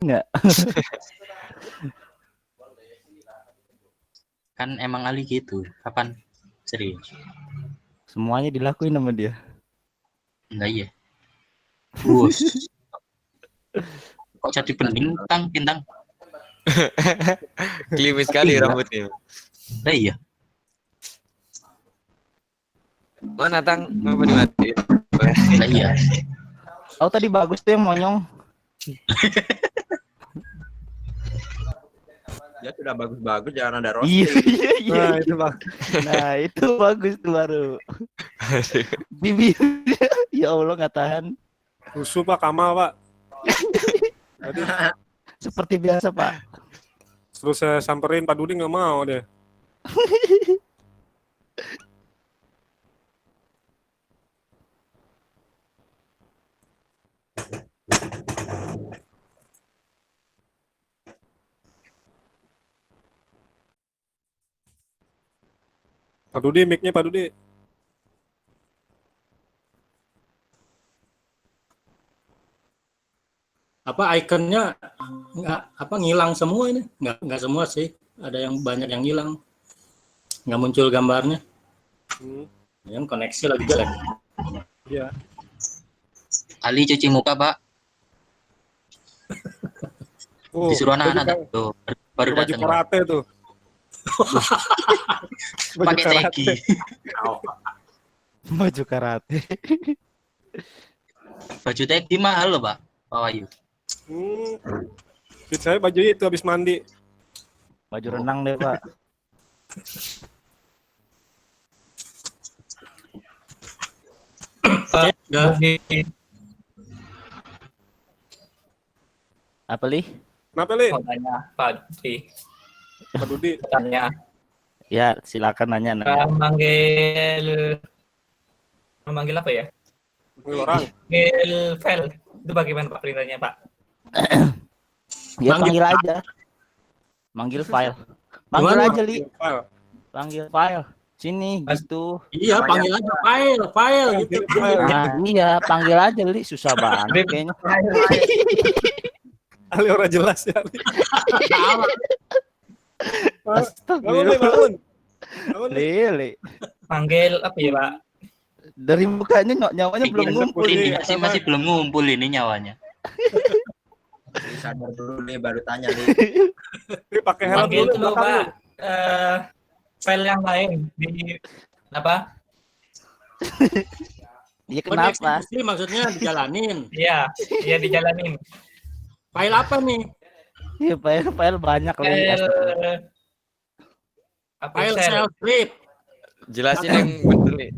nggak? Kan emang Ali gitu. Kapan? Serius? Semuanya dilakuin sama dia. Enggak iya. Bus. Kok jadi bintang? Klimis sekali Iya. rambutnya. Lah iya. Mana Tang? Apa dimatiin? Lah iya. Oh tadi bagus tuh yang monyong. Ya sudah bagus-bagus, jangan ada Iya roasting. iya. Nah, itu Bang. Nah itu bagus tuh baru. Bibirnya ya Allah nggak tahan. Rusuh Pak Kamal Pak. Tadi Seperti biasa Pak. terus saya samperin Pak Dudi nggak mau deh. Pak Dudi, mic-nya Pak Dudi. Apa ikonnya ngilang semua ini? Nggak semua sih, ada yang banyak yang hilang, nggak muncul gambarnya. Yang koneksi lagi jelek. Iya. Ali cuci muka, Pak. Oh, Disuruh baju anak-anak tuh. Baru baju datang. karate tuh. Baju Pakai karate. teki. Baju karate. Baju teki mahal loh, Pak. Pak Wahyu. Fit saya baju itu habis mandi. Baju renang deh Pak. Apa Li? Kenapa Li? Mau tanya Pak Dudi. Pak Dudi. Tanya. Ya silakan nanya. Memanggil apa ya? Panggil orang. Manggil file. Itu bagaimana Pak perintahnya Pak? Ya panggil aja. Manggil file. Panggil aja Li. Panggil file. Sini gitu. Iya, panggil aja file gitu. Nah, iya, panggil aja Li, susah banget kayaknya. Ali orang jelas ya. Astagfirullah. Bangun. Li. Panggil apa ya Pak? Dari mukanya nyawanya belum ngumpul Ini nih. masih belum ngumpul ini nyawanya. Sadar dulu nih baru tanya nih. Ini pakai helm Panggil dulu dulu belakang Pak. lu. File yang lain di apa? Iya kenapa? Eksekusi maksudnya dijalanin. Iya dijalanin. File apa nih? Iya, file banyak Li. File sales script. Jelasin yang bener nih.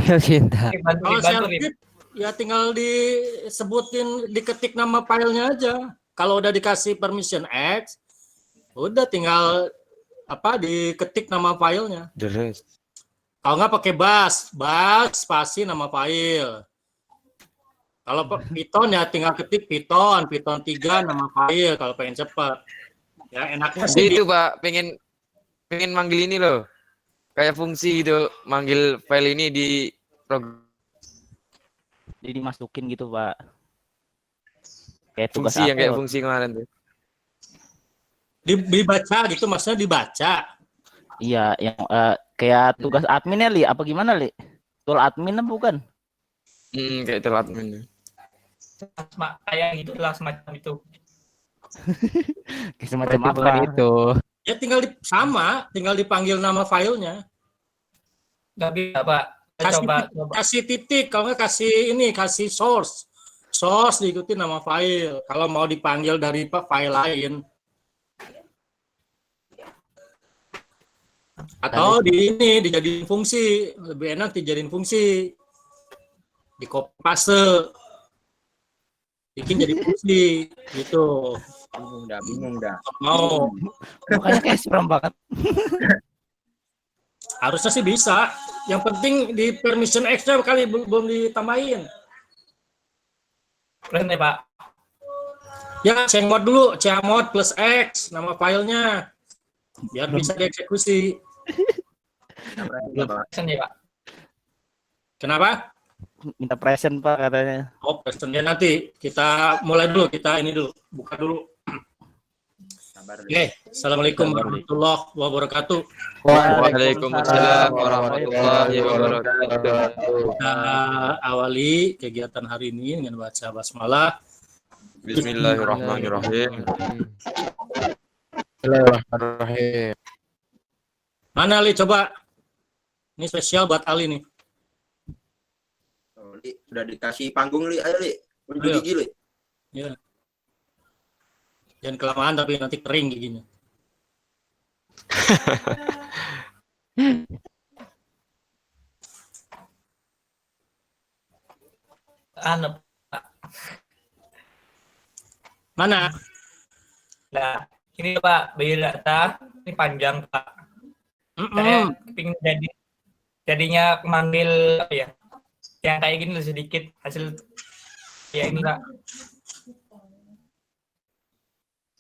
File cinta. Kalau sales script ya tinggal disebutin, diketik nama filenya aja. Kalau udah dikasih permission X, udah tinggal diketik nama filenya. Deres. Kalau nggak pakai bas spasi nama file. Kalau Python ya tinggal ketik Python 3 nama file kalau pengen cepat. Ya enaknya sih Itu Pak, pengen manggil ini loh. Kayak fungsi gitu, manggil file ini di program. Jadi dimasukin gitu Pak. Kayak tugas Fungsi yang kayak apa? fungsi kemarin tuh. dibaca gitu, maksudnya dibaca. Iya, yang kayak tugas admin ya Li, apa gimana Li? Tool admin apa bukan? Kayak telat admin. Kayak gitu lah semacam itu. Kayak semacam apa itu? Ya tinggal dipanggil nama filenya. Nggak bisa Pak. Coba. Kasih titik, kalau nggak kasih source diikuti nama file. Kalau mau dipanggil dari file lain. Atau dijadiin fungsi, lebih enak dijadiin fungsi. Di copy paste. Bikin jadi fungsi gitu. Bingung dah. Mau. Makanya kayak serem banget. Harusnya sih bisa. Yang penting di permission X-nya kali belum ditambahin. Keren ya Pak. Ya, cmod dulu, cmod plus X nama filenya. Biar bisa dieksekusi. Keren ya Pak. Kenapa? minta present Pak katanya. Oh, pesannya nanti kita mulai dulu, kita ini dulu, buka dulu. Sabar, Li. Oke, Assalamualaikum Sabar, Li. warahmatullahi wabarakatuh. Waalaikumsalam warahmatullahi wabarakatuh. Kita awali kegiatan hari ini dengan baca basmalah. Bismillahirrahmanirrahim. Mana Ali coba? Ini spesial buat Ali nih. Oh, Li, udah dikasih panggung, Li. Ayo, Li. Unjuk Ayo. gigi, Li. Ya. Jangan kelamaan tapi nanti kering giginya. Anu, Mana? nah, ini Pak, biodata ini panjang Pak. Saya kepingin jadinya manggil apa ya? Yang kayak gini lah sedikit hasil ya ini Pak.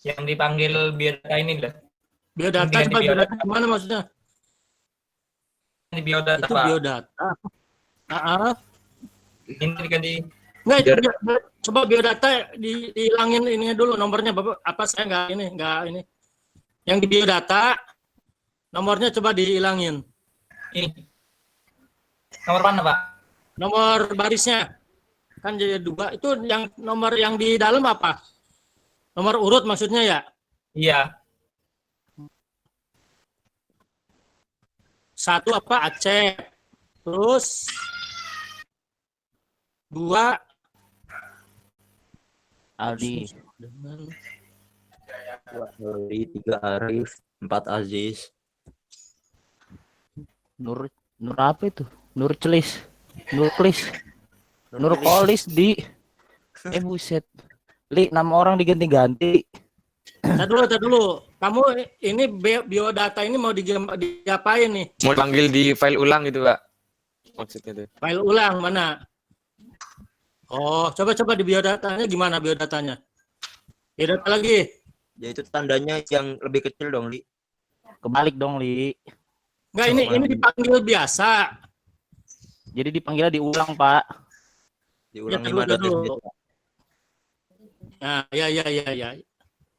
Yang dipanggil biodata ini lah. Biodata Ganti coba biodata. biodata gimana maksudnya? Ini biodata Itu Pak. biodata. Ini diganti. Enggak, coba biodata dihilangin ini dulu nomornya Bapak. Apa saya enggak ini. Yang di biodata nomornya coba dihilangin. Ini. Nomor mana Pak? Nomor barisnya. Kan jadi 2. Itu yang nomor yang di dalam apa? Nomor urut maksudnya ya? Iya. 1 apa? Aceh. Terus 2 Aldi. Li, 3 Arif, 4 Aziz. Nur apa itu? Nur Celis. Nur Klis. Nur Kolis di buset. Li, 6 orang diganti-ganti. Tar dulu. Kamu ini biodata ini mau diapain nih? Mau panggil di file ulang gitu, Pak. Maksudnya tuh. File ulang mana? Oh, coba di biodatanya gimana biodatanya? Biodata lagi. Ya itu tandanya yang lebih kecil dong, Li. Kebalik dong, Li. Enggak, ini dipanggil biasa. Jadi dipanggilnya diulang, Pak. Diulang Ya, 5 dulu. Nah, ya.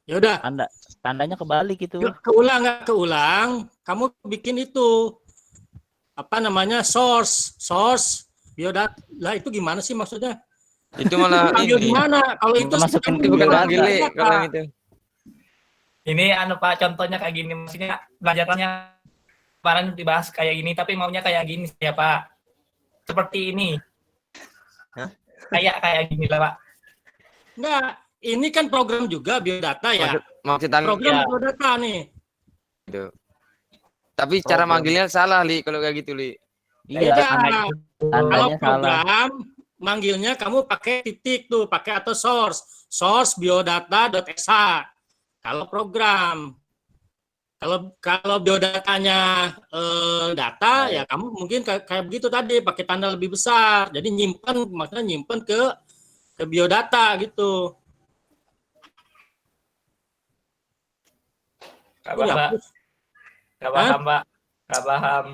Ya udah, Tandanya kebalik itu. nggak keulang, kamu bikin itu apa namanya source biodata. Lah itu gimana sih maksudnya? Itu malah Panggil ini. gimana? Kalau itu Masukin Itu bukan biodata. panggil, Li, kalau yang itu. Ini anu Pak, contohnya kayak gini, maksudnya pelajarannya kemarin dibahas kayak gini, tapi maunya kayak gini ya Pak. Seperti ini. Hah? Kayak gini lah Pak. Enggak, ini kan program juga biodata ya. Maksudnya Program ya. biodata nih. gitu. Tapi cara manggilnya salah, Li, kalau kayak gitu, Li. Iya, Beda. tandanya Kalau salah. program manggilnya kamu pakai titik tuh, pakai atau source biodata.sh. Kalau program, kalau biodatanya data ya kamu mungkin kayak begitu tadi pakai tanda lebih besar. Jadi maksudnya nyimpen ke biodata gitu. Gak Ini paham, Pak. hapus. Gak paham, Pak. Gak paham.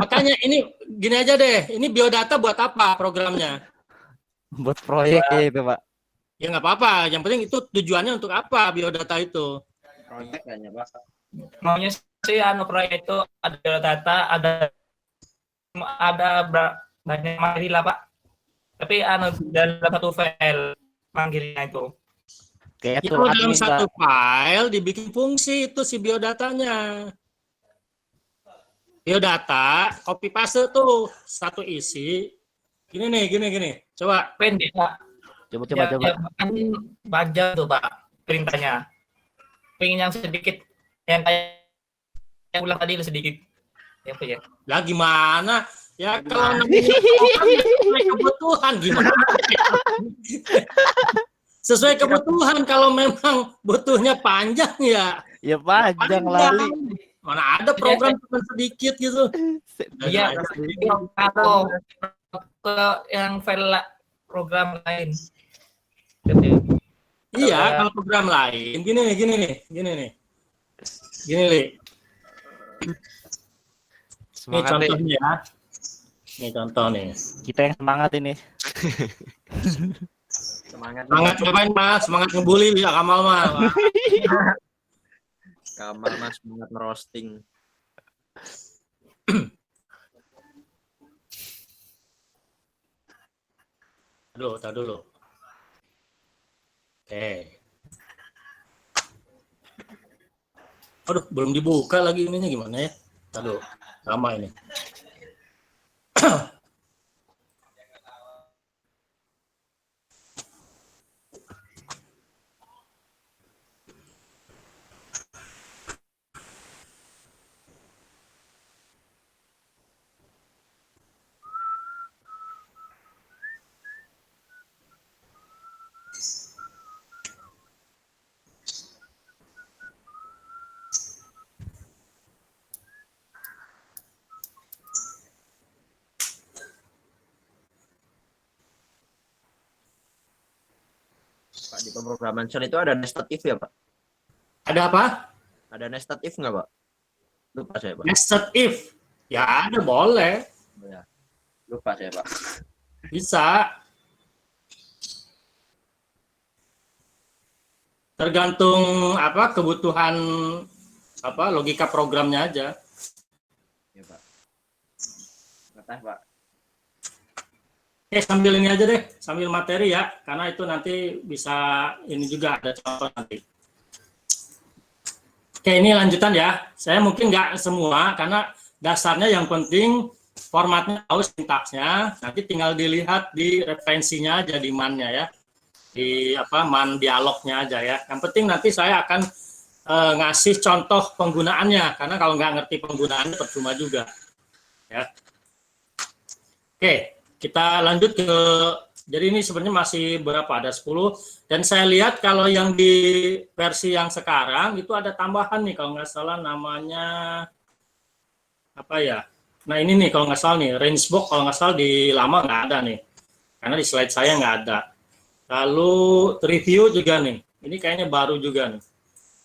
Makanya ini gini aja deh. Ini biodata buat apa programnya? Buat proyek ya itu, Pak. Ya nggak apa-apa. Yang penting itu tujuannya untuk apa biodata itu? Proyek kayaknya, Pak. Maunya sih anu proyek itu ada data, ada banyak materi lah Pak. Tapi anu dalam satu file manggilnya itu. Kayak Itu tool dalam admin, satu Pak. file dibikin fungsi itu si biodatanya. Biodata, copy paste tuh satu isi. Gini nih. Coba. Pendek Pak. Coba. Kan panjang tuh Pak perintahnya. Pengen yang sedikit, yang kayak yang ulang tadi sedikit. Ya Pak ya. Lah gimana? Ya kalau namanya orang sesuai kebutuhan gimana? Sesuai kebutuhan kalau memang butuhnya panjang ya. Ya panjang lali. Mana ada program cuma sedikit gitu. Iya. Kalau ke yang file program lain. Iya, kalau program lain gini nih. Gini nih. Semangat deh. contohnya ya. Ini contoh nih. Kita yang semangat ini. Semangat. Semangat ngapain Mas? Semangat ngebully bisa Kamal mah. Kamal Mas semangat ngerosting. Aduh, tar dulu. Oke. Aduh, belum dibuka lagi ininya gimana ya? Aduh, lama ini. Pak, di pemrograman Shell itu ada nested if ya Pak? Ada apa? Ada nested if nggak Pak? Lupa saya Pak. Nested if. Ya ada, boleh. Ya. Lupa saya Pak. Bisa. Tergantung apa kebutuhan apa logika programnya aja. Ya Pak. Ngeteh Pak. Sambil ini aja deh, sambil materi ya, karena itu nanti bisa ini juga ada contoh nanti. Oke, ini lanjutan ya. Saya mungkin nggak semua, karena dasarnya yang penting formatnya tahu sintaksnya, nanti tinggal dilihat di referensinya aja di man-nya ya, di apa man dialognya aja ya. Yang penting nanti saya akan ngasih contoh penggunaannya, karena kalau nggak ngerti penggunaannya percuma juga. Ya. Oke. Kita lanjut ke, jadi ini sebenarnya masih berapa, ada 10, dan saya lihat kalau yang di versi yang sekarang itu ada tambahan nih, kalau nggak salah namanya, apa ya, nah ini nih kalau nggak salah nih, range box kalau nggak salah di lama nggak ada nih, karena di slide saya nggak ada. Lalu review juga nih, ini kayaknya baru juga nih,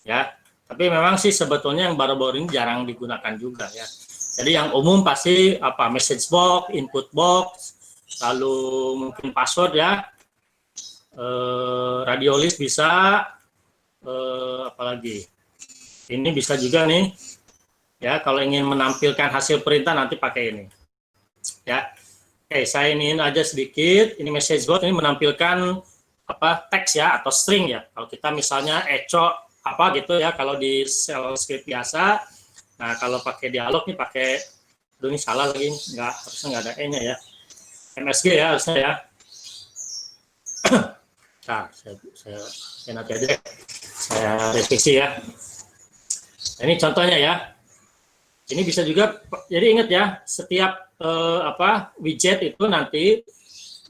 ya, tapi memang sih sebetulnya yang baru-baru ini jarang digunakan juga ya. Jadi yang umum pasti apa, message box, input box, lalu mungkin password ya, radio list bisa, apalagi ini bisa juga nih ya, kalau ingin menampilkan hasil perintah nanti pakai ini ya. Oke, saya iniin aja sedikit. Ini message box ini menampilkan apa, teks ya atau string ya, kalau kita misalnya echo apa gitu ya, kalau di shell script biasa. Nah kalau pakai dialog nih pakai, aduh ini salah lagi, nggak, harusnya nggak ada e-nya ya, MSG ya harusnya ya. Nah, saya nanti aja saya revisi ya. Nah, ini contohnya ya. Ini bisa juga, jadi ingat ya, setiap apa widget itu nanti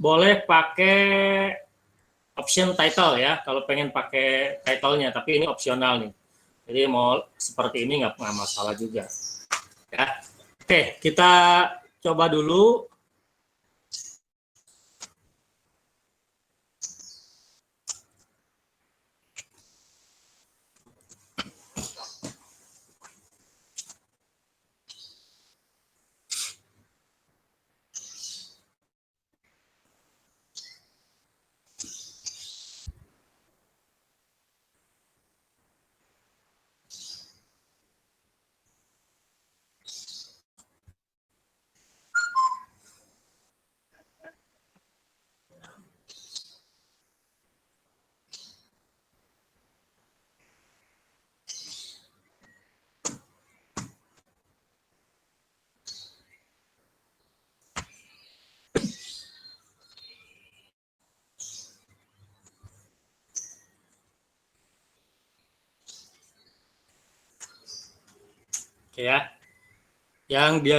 boleh pakai option title ya, kalau pengen pakai title-nya, tapi ini opsional nih. Jadi mau seperti ini nggak masalah juga. Ya. Oke, kita coba dulu. Ya, yang di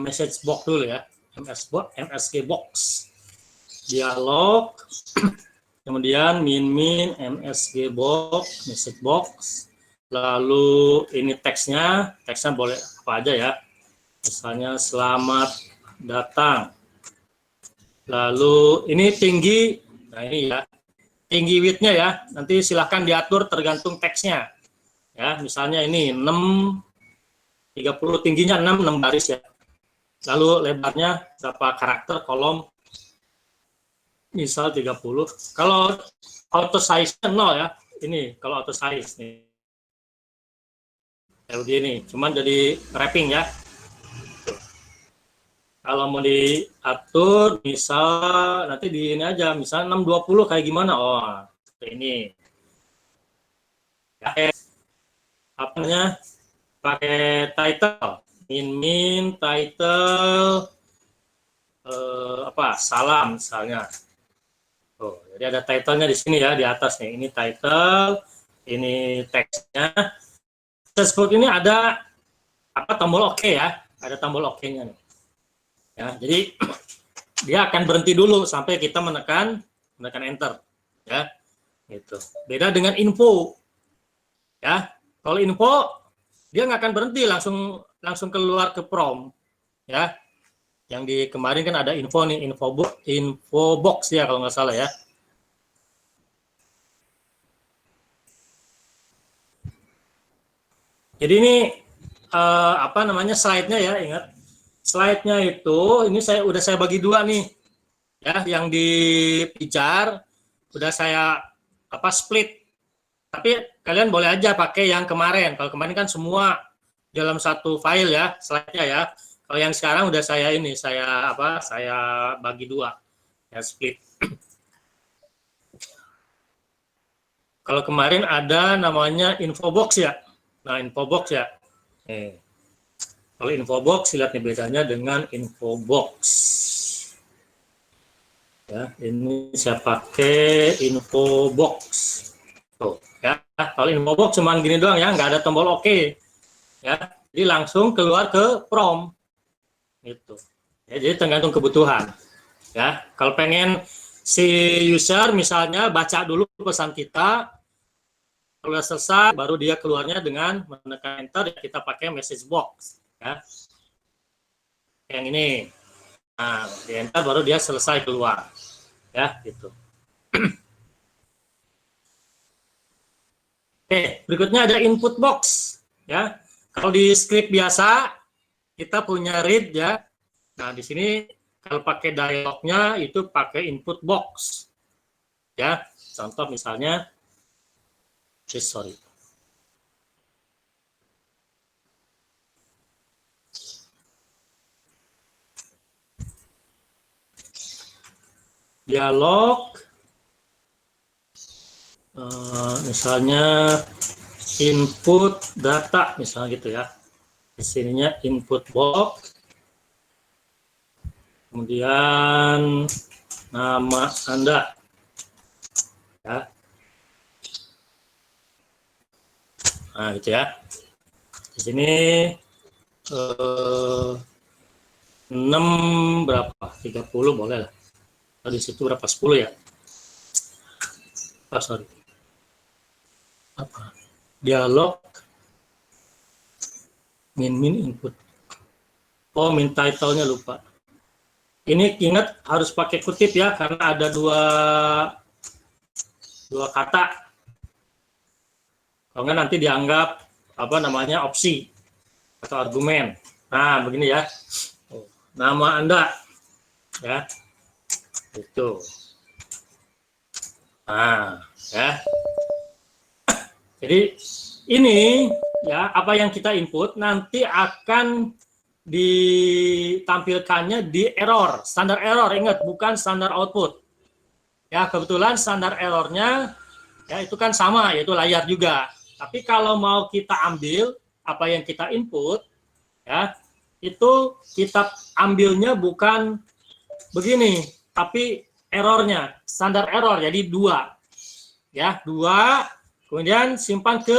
message box dulu ya, MSG box, dialog, kemudian min MSG box, message box, lalu ini teksnya boleh apa aja ya, misalnya selamat datang, lalu ini tinggi, nah ini ya, tinggi width-nya ya, nanti silahkan diatur tergantung teksnya, ya, misalnya ini 30 tingginya 6 baris ya. lalu lebarnya berapa karakter kolom, misal 30. Kalau auto size-nya 0 ya, ini kalau auto size nih. Kayak begini, cuman jadi wrapping ya. Kalau mau diatur, misal nanti di ini aja, misal 620 kayak gimana? Oh, seperti ini. Apa namanya? Pakai title, min title apa? Salam misalnya. Oh, jadi ada title-nya di sini ya, di atas nih. Ini title, ini teksnya. Facebook ini ada apa tombol OK ya, ada tombol OK-nya nih. Ya, jadi dia akan berhenti dulu sampai kita menekan enter, ya, gitu. Beda dengan info, ya. Kalau info dia nggak akan berhenti, langsung keluar ke prom, ya. Yang di kemarin kan ada info nih, info box ya kalau nggak salah ya. Jadi ini apa namanya slide-nya ya, ingat. Slide-nya itu ini udah saya bagi dua nih. Ya, yang dipijar udah saya split. Tapi kalian boleh aja pakai yang kemarin. Kalau kemarin kan semua dalam satu file ya, slide-nya ya. Kalau yang sekarang udah saya bagi dua. Ya, split. Kalau kemarin ada namanya info box ya. Nah, info box ya. Kalau info box, lihat nih bedanya dengan info box. Ya, ini saya pakai info box. Tuh, ya. Kalau info box cuma gini doang ya, nggak ada tombol OK. Ya, jadi langsung keluar ke prom. Gitu. Ya, jadi tergantung kebutuhan. Ya, kalau pengen si user misalnya baca dulu pesan kita, kalau sudah selesai, baru dia keluarnya dengan menekan enter, kita pakai message box. Ya. Yang ini. Nah, di enter baru dia selesai keluar. Ya, gitu. Oke, berikutnya ada input box. Ya. Kalau di script biasa, kita punya read ya. Nah, di sini kalau pakai dialognya itu pakai input box. Ya, contoh misalnya sorry. Dialog, misalnya input data, misalnya gitu ya. Di sininya input box, kemudian nama Anda, ya. Nah, gitu ya. Di sini 6 berapa? 30 boleh lah. Di situ berapa? 10 ya? Sorry. Apa? Dialog min input. Oh, min title-nya lupa. Ini ingat harus pakai kutip ya, karena ada dua kata. Kalau nggak nanti dianggap opsi atau argumen. Nah, begini ya. Nama Anda, ya, itu. Nah, ya. Jadi ini ya apa yang kita input nanti akan ditampilkannya di error, standar error. Ingat, bukan standar output. Ya, kebetulan standar errornya ya itu kan sama, yaitu layar juga. Tapi kalau mau kita ambil apa yang kita input, ya itu kita ambilnya bukan begini, tapi errornya, standar error, jadi 2. Ya, 2, kemudian simpan ke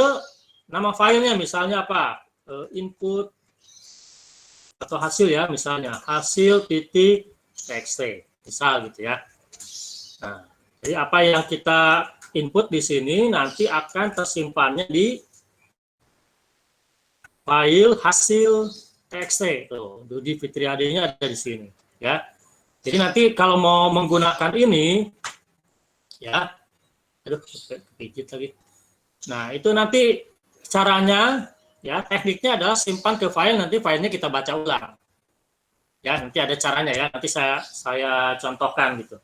nama filenya, misalnya apa? Input atau hasil ya, misalnya hasil.txt, misal gitu ya. Nah, jadi apa yang kita input di sini nanti akan tersimpannya di file hasil txt. Tuh, Dudi Fitriadi-nya ada di sini, ya. Jadi nanti kalau mau menggunakan ini, ya, aduh, kepijit lagi. Nah, itu nanti caranya, ya, tekniknya adalah simpan ke file, nanti filenya kita baca ulang. Ya, nanti ada caranya ya. Nanti saya contohkan gitu.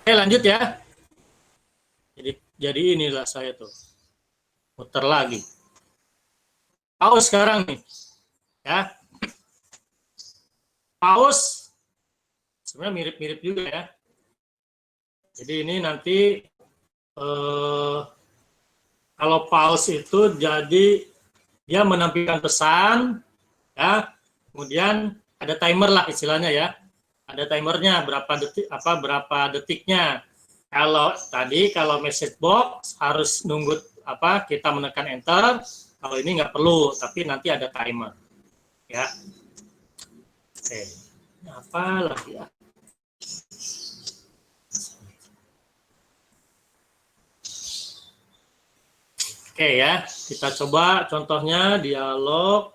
Oke, lanjut ya. Jadi inilah saya tuh. Muter lagi. Paus sekarang nih. Ya. Paus sebenarnya mirip-mirip juga ya. Jadi ini nanti kalau paus itu jadi dia menampilkan pesan ya. Kemudian ada timer lah istilahnya ya. Ada timernya berapa detiknya. Kalau message box harus nunggu kita menekan enter. Kalau ini nggak perlu, tapi nanti ada timer. Ya. Oke. Apa lagi ya? Oke ya, kita coba contohnya dialog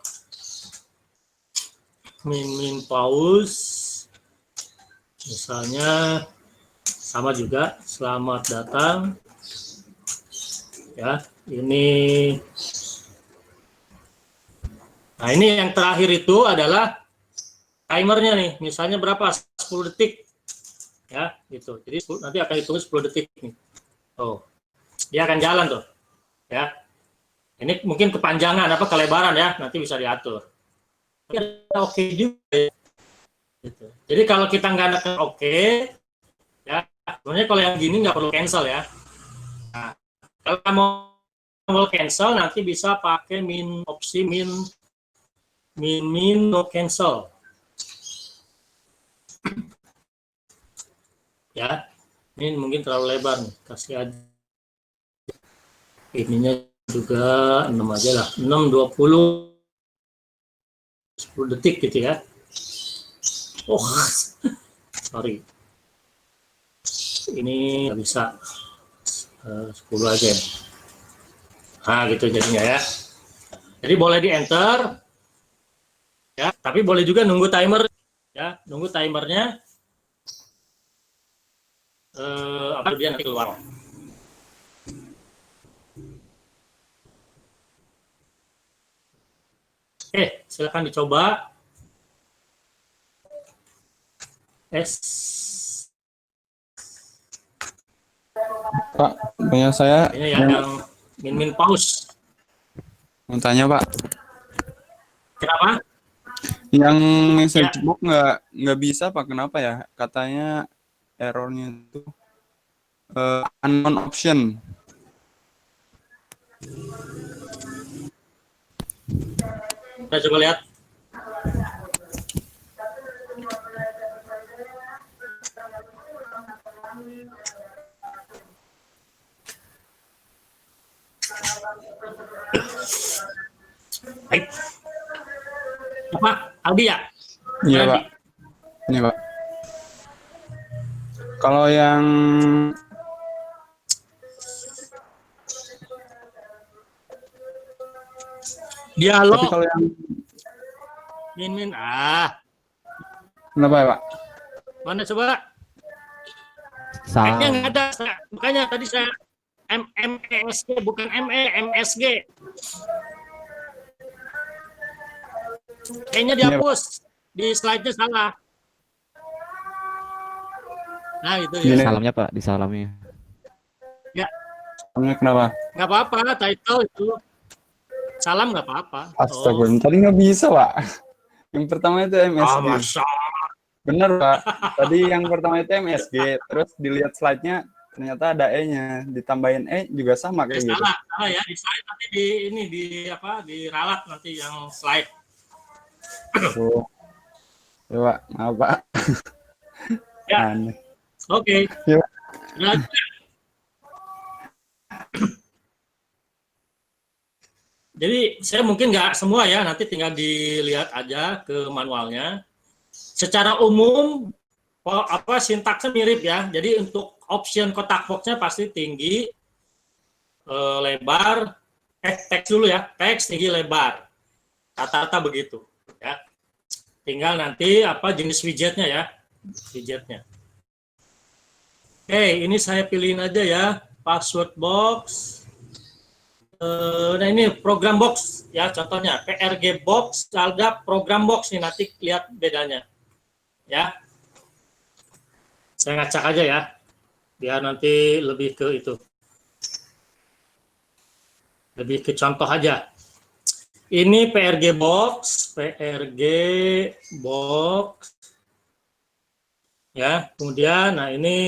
min pause. Misalnya sama juga, selamat datang. Ya, ini. Nah, ini yang terakhir itu adalah timernya nih. Misalnya berapa? 10 detik. Ya, gitu. Jadi nanti akan hitung 10 detik nih. Oh. Dia akan jalan tuh. Ya. Ini mungkin kepanjangan kelebaran ya, nanti bisa diatur. Oke juga ya. Gitu. Jadi kalau kita nggak nekan oke, ya sebenarnya kalau yang gini nggak perlu cancel ya. Nah, kalau mau cancel nanti bisa pakai opsi min no cancel. Ya, ini mungkin terlalu lebar nih, kasih aja. Ininya juga 6 aja lah, 6, 20, 10 detik gitu ya. Oh, sorry. Ini nggak bisa. 10 aja. Nah, gitu jadinya ya. Jadi boleh di enter. Ya, tapi boleh juga nunggu timer. Ya, nunggu timernya. Dia nanti keluar. Oke, silakan dicoba. Pak, punya saya Ini yang min pause. mau tanya Pak, Kenapa? yang message box nggak bisa Pak, kenapa ya? Katanya errornya itu unknown option. Kita coba lihat. Baik. Apa? Aldi ya? Iya Aldi. Pak. Ini Pak. Kalau yang Dialog. tapi kalau yang Min. kenapa ya Pak? Mana coba? Salah. Kayaknya nggak ada. Makanya tadi saya MESG bukan MSG. Kayaknya dihapus. Di slide-nya salah. Nah, itu ya. Gini. Salamnya Pak, di salamnya. Kenapa? Nggak apa-apa, title itu. Salam nggak apa-apa. Astagfirullah, tadi nggak bisa Pak. Yang pertama itu MSG. Masa. Bener Pak. Tadi yang pertama itu MSG, terus dilihat slide-nya ternyata ada E-nya, ditambahin E juga sama kayak gitu. Salah ya, di slide nanti diralat nanti yang slide. Oh. Ya Pak, maaf Pak. Ya. Aneh. Oke. Ya. Lanjut. Jadi saya mungkin nggak semua ya, nanti tinggal dilihat aja ke manualnya. Secara umum sintaksnya mirip ya. Jadi untuk option kotak boxnya pasti tinggi, lebar, teks dulu ya, teks tinggi lebar, rata-rata begitu ya. Tinggal nanti jenis widgetnya ya, widgetnya. Oke, ini saya pilihin aja ya, password box. Nah ini program box ya, contohnya PRG box, ada program box nih, nanti lihat bedanya ya. Saya ngacak aja ya, biar nanti lebih ke itu, lebih ke contoh aja. Ini PRG box ya. Kemudian, nah ini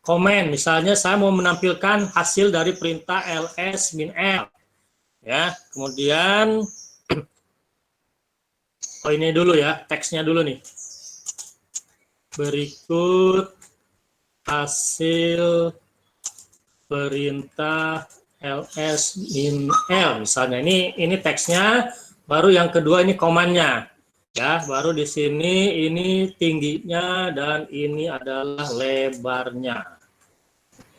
komen, misalnya saya mau menampilkan hasil dari perintah ls-l ya. Kemudian ini dulu ya, teksnya dulu nih. Berikut hasil perintah ls-l misalnya. Ini teksnya, baru yang kedua ini komannya. Ya, baru di sini ini tingginya dan ini adalah lebarnya.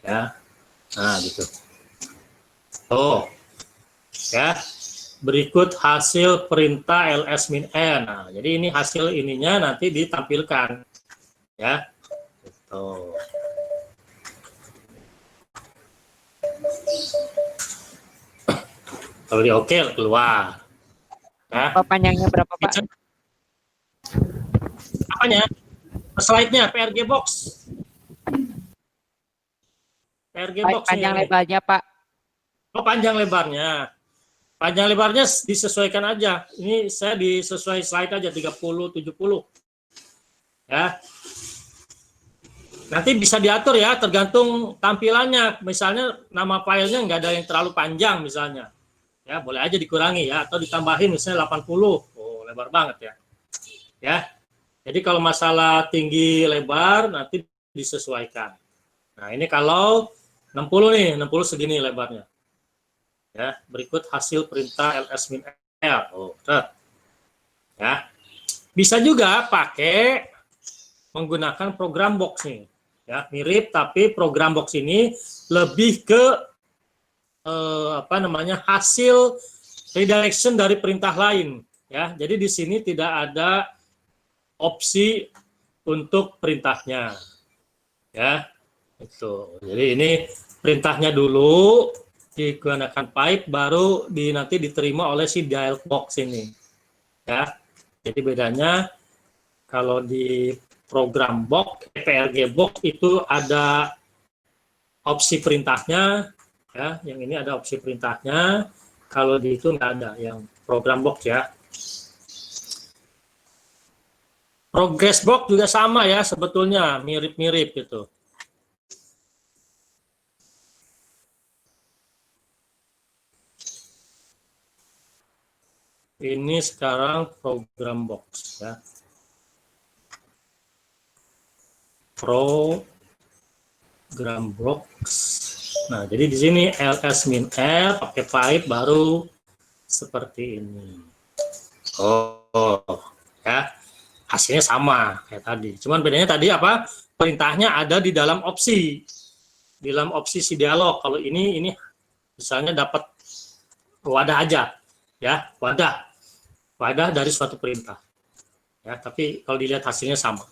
Ya. Nah, gitu. Oh. Ya. Berikut hasil perintah ls-l. Nah, jadi ini hasil ininya nanti ditampilkan. Ya. Gitu. Kalau di oke keluar. Ya. Apa panjangnya berapa, Pak? Apanya? Slide-nya PRG box. PRG box Panjang ini. lebarnya, Pak. Oh, panjang lebarnya. Panjang lebarnya disesuaikan aja. Ini saya disesuai slide aja 30 70. Ya. Nanti bisa diatur ya, tergantung tampilannya. Misalnya nama filenya nggak ada yang terlalu panjang misalnya. Ya, boleh aja dikurangi ya, atau ditambahin misalnya 80. Oh, lebar banget ya. Ya. Jadi kalau masalah tinggi lebar nanti disesuaikan. Nah, ini kalau 60 nih, 60 segini lebarnya. Ya, berikut hasil perintah ls-l. Oh, ya. Bisa juga pakai menggunakan program box nih. Ya, mirip, tapi program box ini lebih ke hasil redirection dari perintah lain. Ya, jadi di sini tidak ada opsi untuk perintahnya. Ya, itu. Jadi ini perintahnya dulu digunakan pipe, baru nanti diterima oleh si dialog box ini. Ya, jadi bedanya kalau di program box, PRG box itu ada opsi perintahnya, ya. Yang ini ada opsi perintahnya. Kalau di itu nggak ada, yang program box ya. Progress box juga sama ya, sebetulnya mirip-mirip gitu. Ini sekarang program box ya. Program box. Nah, jadi di sini ls-l pakai pipe baru seperti ini. Oh, ya. Hasilnya sama kayak tadi. Cuman bedanya tadi apa? Perintahnya ada di dalam opsi. Di dalam opsi si dialog. Kalau ini misalnya dapat wadah aja. Ya, wadah dari suatu perintah. Ya, tapi kalau dilihat hasilnya sama.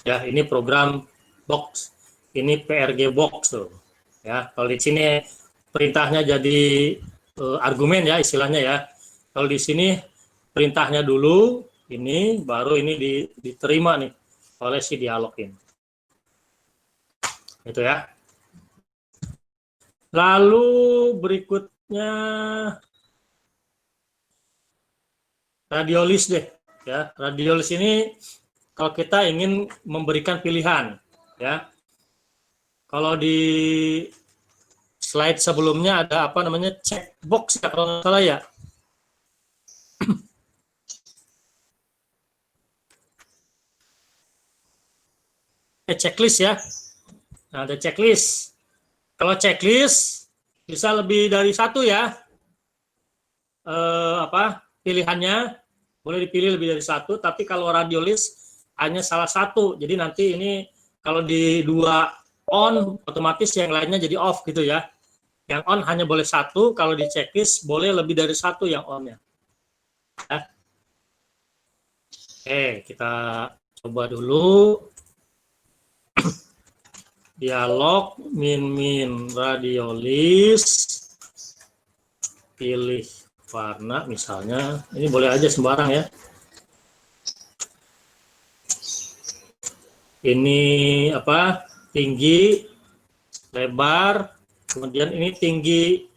Ya, ini program box, ini PRG box tuh. Ya, kalau di sini perintahnya jadi argumen ya istilahnya ya. Kalau di sini perintahnya dulu, ini baru ini diterima nih oleh si dialog ini. Itu ya. Lalu berikutnya radiolis deh, ya. Radiolis ini kalau kita ingin memberikan pilihan, ya. Kalau di slide sebelumnya ada apa namanya checkbox ya kalau nggak salah ya. Checklist ya. Nah, ada checklist. Kalau checklist bisa lebih dari satu ya. Pilihannya boleh dipilih lebih dari satu, tapi kalau radiolis hanya salah satu. Jadi nanti ini kalau di dua on, otomatis yang lainnya jadi off gitu ya. Yang on hanya boleh satu, kalau di checklist boleh lebih dari satu yang on-nya. Ya. Oke, kita Coba dulu. Dialog min radiolis. Pilih warna misalnya. Ini boleh aja sembarang ya. Ini apa? Tinggi, lebar, kemudian ini tinggi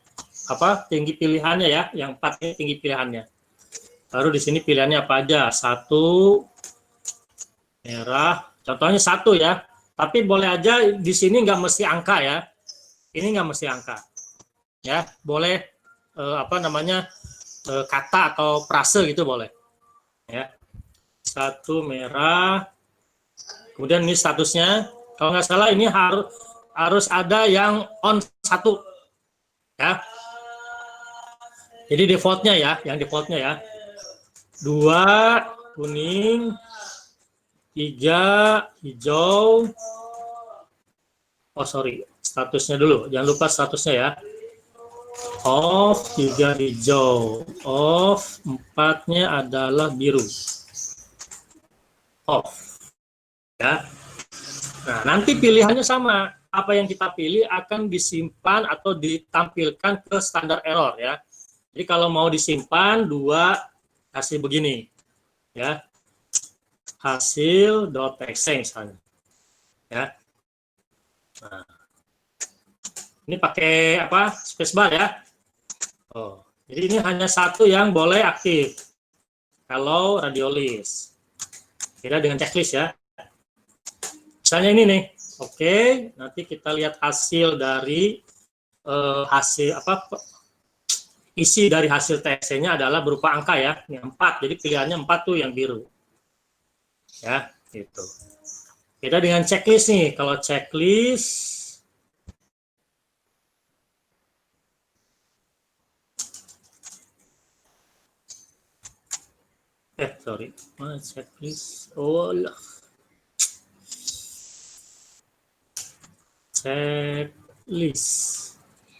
apa? Tinggi pilihannya ya. Yang 4 ini tinggi pilihannya. Baru di sini pilihannya apa aja? 1 merah. Contohnya 1 ya. Tapi boleh aja di sini nggak mesti angka ya. Ini nggak mesti angka. Ya, boleh apa namanya kata atau frase gitu boleh. Ya. 1 merah. Kemudian ini statusnya. Kalau nggak salah ini harus ada yang on 1. Ya. Jadi defaultnya ya, yang defaultnya ya. 2 kuning, 3 hijau. Oh sorry, statusnya dulu. Jangan lupa statusnya ya. Off, 3 hijau. Off, 4-nya adalah biru. Off. Ya. Nah, nanti pilihannya sama. Apa yang kita pilih akan disimpan atau ditampilkan ke standar error ya. Jadi kalau mau disimpan 2 hasil begini. Ya. Hasil.txt misalnya. Ya. Nah. Ini pakai apa? Spacebar ya. Oh, jadi ini hanya 1 yang boleh aktif. Kalau radiolis. Beda dengan checklist ya. Misalnya ini nih. Oke, nanti kita lihat hasil dari hasil apa? Isi dari hasil TXT-nya adalah berupa angka ya. Ini 4. Jadi pilihannya 4 tuh yang biru. Ya, gitu. Beda dengan checklist nih. Kalau checklist sorry. Mana checklist? Oh lah. Checklist.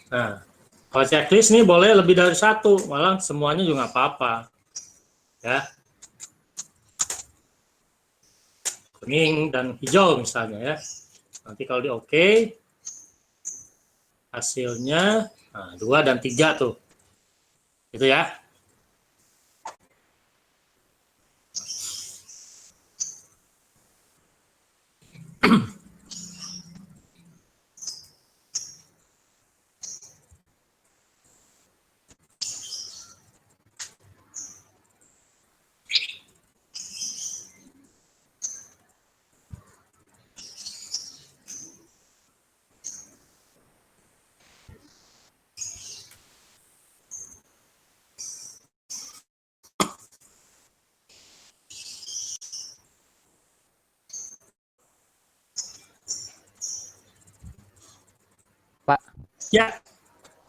Nah, kalau checklist nih boleh lebih dari 1, malah semuanya juga nggak apa-apa. Ya. Kuning dan hijau misalnya ya. Nanti kalau di oke, hasilnya 2 dan 3 tuh. Gitu ya. Pak, Ya.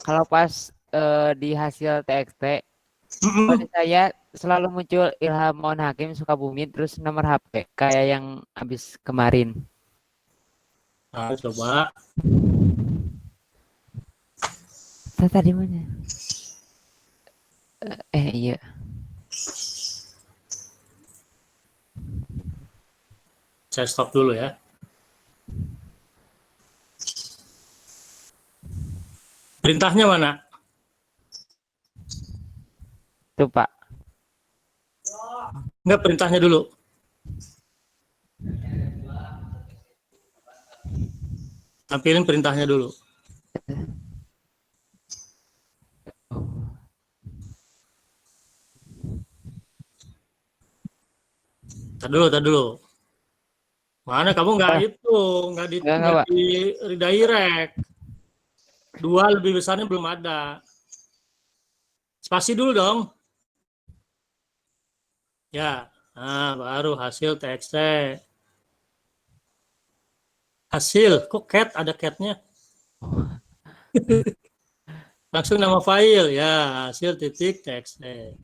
kalau pas di hasil TXT, pada saya selalu muncul Ilham Maun Hakim Sukabumi terus nomor HP kayak yang habis kemarin. Nah, coba. Tadi mana? Iya. Saya stop dulu ya. Perintahnya mana? Tuh Pak. Enggak, perintahnya dulu. Tampilin perintahnya dulu. Tar dulu. Mana kamu nggak Nggak, Pak. di redirect. 2 lebih besarnya belum ada. Spasi dulu dong. Ya, baru hasil TXT. Hasil, kok cat ada catnya? Langsung nama file ya, hasil titik TXT.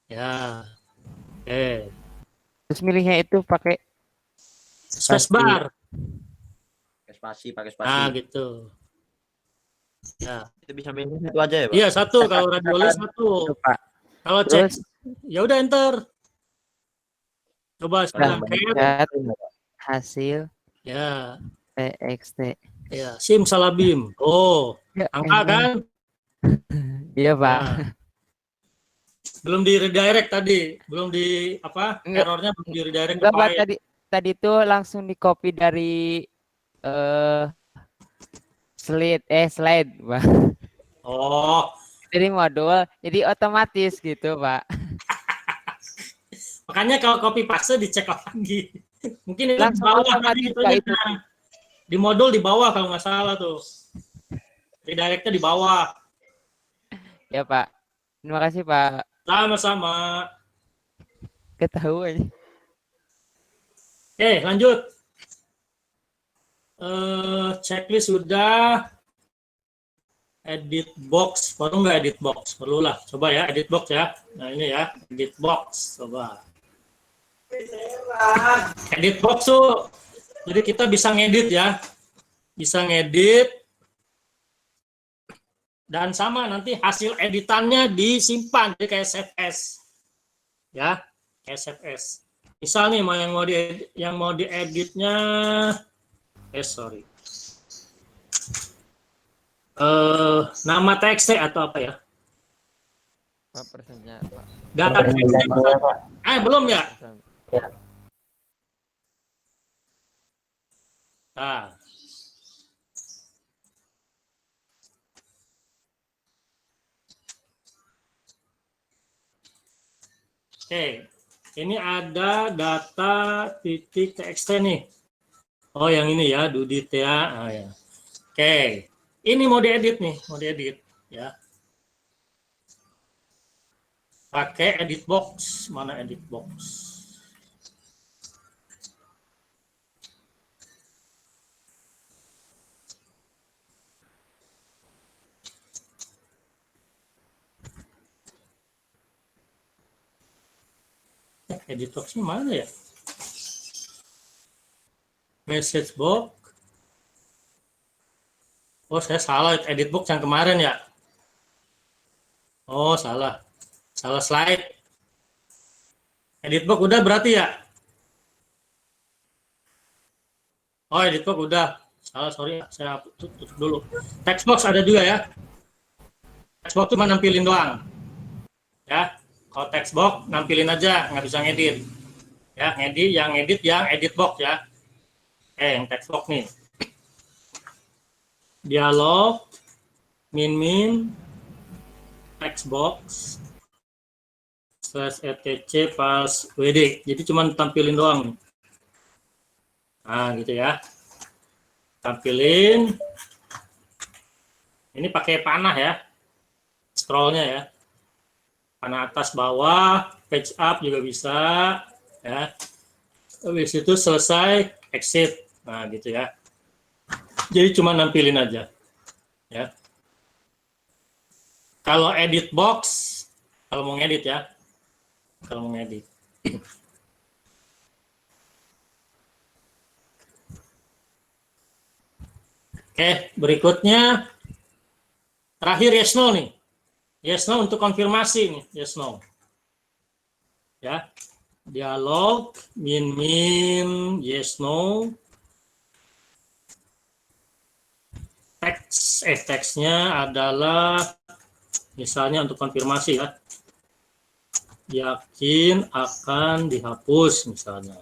Ya, oke. Terus milihnya itu pakai Spacebar. Pakai spasi. Nah, gitu. Ya. Itu bisa milih 1 aja ya, Pak? Iya, 1 kalau radiolis 1. itu Pak. Kalau Terus cek, ya udah enter. Coba Nah, sekarang Cat. lihat hasil Ya, TXT. ya, simsalabim. Oh, Ya, angka kan? Iya, Pak. Ya. Belum di redirect tadi, belum di apa? Enggak, Errornya belum di redirect ke enggak, Pak, file. tadi tuh langsung di copy dari eh slide, Pak. Oh, Dari modul, jadi otomatis gitu, Pak. makanya kalau copy paste dicek lagi. Mungkin itu di Langsung bawah tadi otomatis, itu Pak, aja. itu. Di modul di bawah kalau nggak salah tuh. Redirectnya di bawah. Ya, Pak. Terima kasih, Pak. Sama-sama. Ketahuan. Oke, lanjut. Checklist sudah. Edit box, perlu nggak edit box? Perlu lah. Coba ya, edit box ya. Nah ini ya, edit box. Coba. Edit box tuh, jadi kita bisa ngedit ya. Bisa ngedit. Dan sama nanti hasil editannya disimpan. Jadi kayak save as. Ya, kayak save as. Misal nih, yang mau dieditnya, sorry. Nama TXT atau apa ya? Pak, persennya, Pak. Data TXT. Belum ya? Nah. Oke, ini ada data titik TXT nih. Oh, yang ini ya, Dudit ya. Ya. Oke. Ini mau diedit nih, mau diedit ya. Pakai edit box, mana edit box? Edit box-nya mana ya? Message box. Oh, saya salah edit box yang kemarin ya. Oh, salah. Salah slide. Edit box udah berarti ya? Oh, edit box udah. Salah, sorry. Saya tutup dulu. Text box ada juga ya. Text box cuma nampilin doang. Ya. Kalau text box nampilin aja, nggak bisa ngedit. Ya, yang edit box ya. Yang text box nih. Dialog, min, text box, /etc pas WD. Jadi cuma tampilin doang. Nah, gitu ya. Tampilin. Ini pakai panah ya. Scrollnya ya. Panah atas bawah, page up juga bisa. Ya. Habis itu selesai, exit. Nah, gitu ya. Jadi cuma nampilin aja. Ya. Kalau edit box, kalau mau ngedit ya. Kalau mau ngedit. Oke, berikutnya terakhir yes no nih. Yes no untuk konfirmasi nih, yes no. Ya. Dialog min yes no. Teksnya adalah misalnya untuk konfirmasi ya. Yakin akan dihapus misalnya.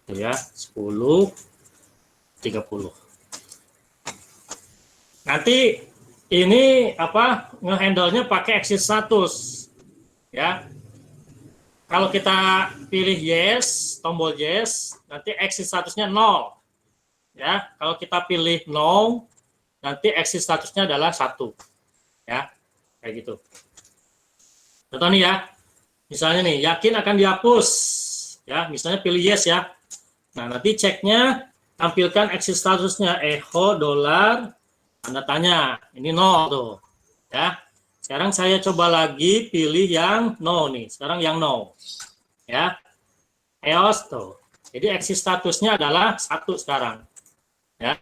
Ya, 10 30. Nanti ini apa ngehandle-nya pakai exit status. Ya. Kalau kita pilih yes, tombol yes, nanti exit statusnya 0. Ya, kalau kita pilih no, nanti exit statusnya adalah 1. Ya, kayak gitu. Contoh nih ya, misalnya nih, yakin akan dihapus. Ya, misalnya pilih yes ya. Nah, nanti ceknya tampilkan exit statusnya echo $, tanda tanya. Ini 0 tuh. Ya, sekarang saya coba lagi pilih yang no nih. Sekarang yang no. Ya, EOS tuh. Jadi exit statusnya adalah 1 sekarang. Ya.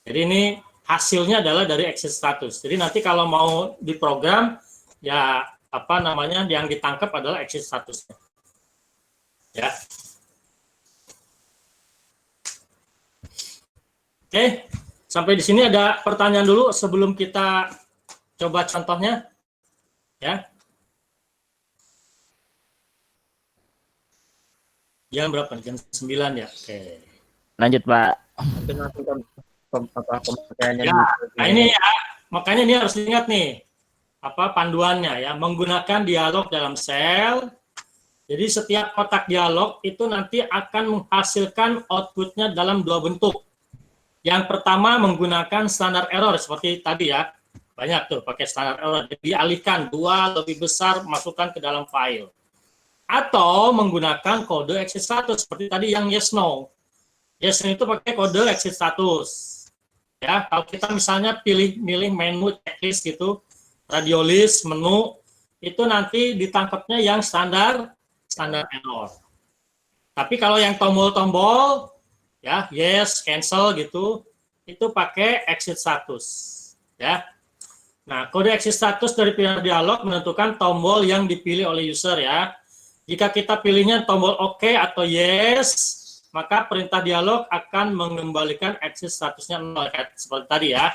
Jadi ini hasilnya adalah dari exit status. Jadi nanti kalau mau diprogram, ya apa namanya yang ditangkap adalah exit statusnya. Ya. Oke, sampai di sini ada pertanyaan dulu sebelum kita coba contohnya. Ya. Jam berapa? Jam 9 ya. Oke. Lanjut, Pak. Pemakaiannya Ya, nah ini ya, makanya ini harus diingat nih apa panduannya ya, menggunakan dialog dalam sel. Jadi setiap kotak dialog itu nanti akan menghasilkan outputnya dalam dua bentuk. Yang pertama menggunakan standar error seperti tadi ya, banyak tuh pakai standar error, dialihkan dua lebih besar masukkan ke dalam file. Atau menggunakan kode exit status seperti tadi yang yes no. Yes no itu pakai kode exit status. Ya, kalau kita misalnya milih menu checklist gitu, radio list, menu, itu nanti ditangkapnya yang standar error. Tapi kalau yang tombol-tombol, ya, yes, cancel gitu, itu pakai exit status. Ya. Nah, kode exit status dari pilihan dialog menentukan tombol yang dipilih oleh user ya. Jika kita pilihnya tombol OK atau yes, maka perintah dialog akan mengembalikan exit statusnya 0 seperti tadi ya.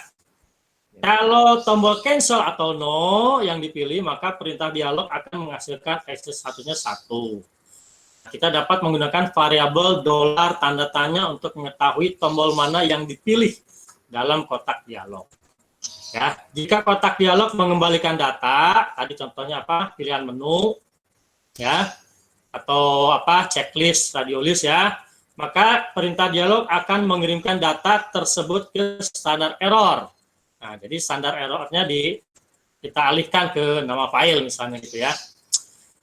Kalau tombol cancel atau no yang dipilih, maka perintah dialog akan menghasilkan exit statusnya 1. Kita dapat menggunakan variabel $ tanda tanya untuk mengetahui tombol mana yang dipilih dalam kotak dialog. Ya, jika kotak dialog mengembalikan data, tadi contohnya apa? Pilihan menu, ya, atau apa? Checklist, radio list ya. Maka perintah dialog akan mengirimkan data tersebut ke standar error. Nah, jadi standar errornya kita alihkan ke nama file misalnya gitu ya.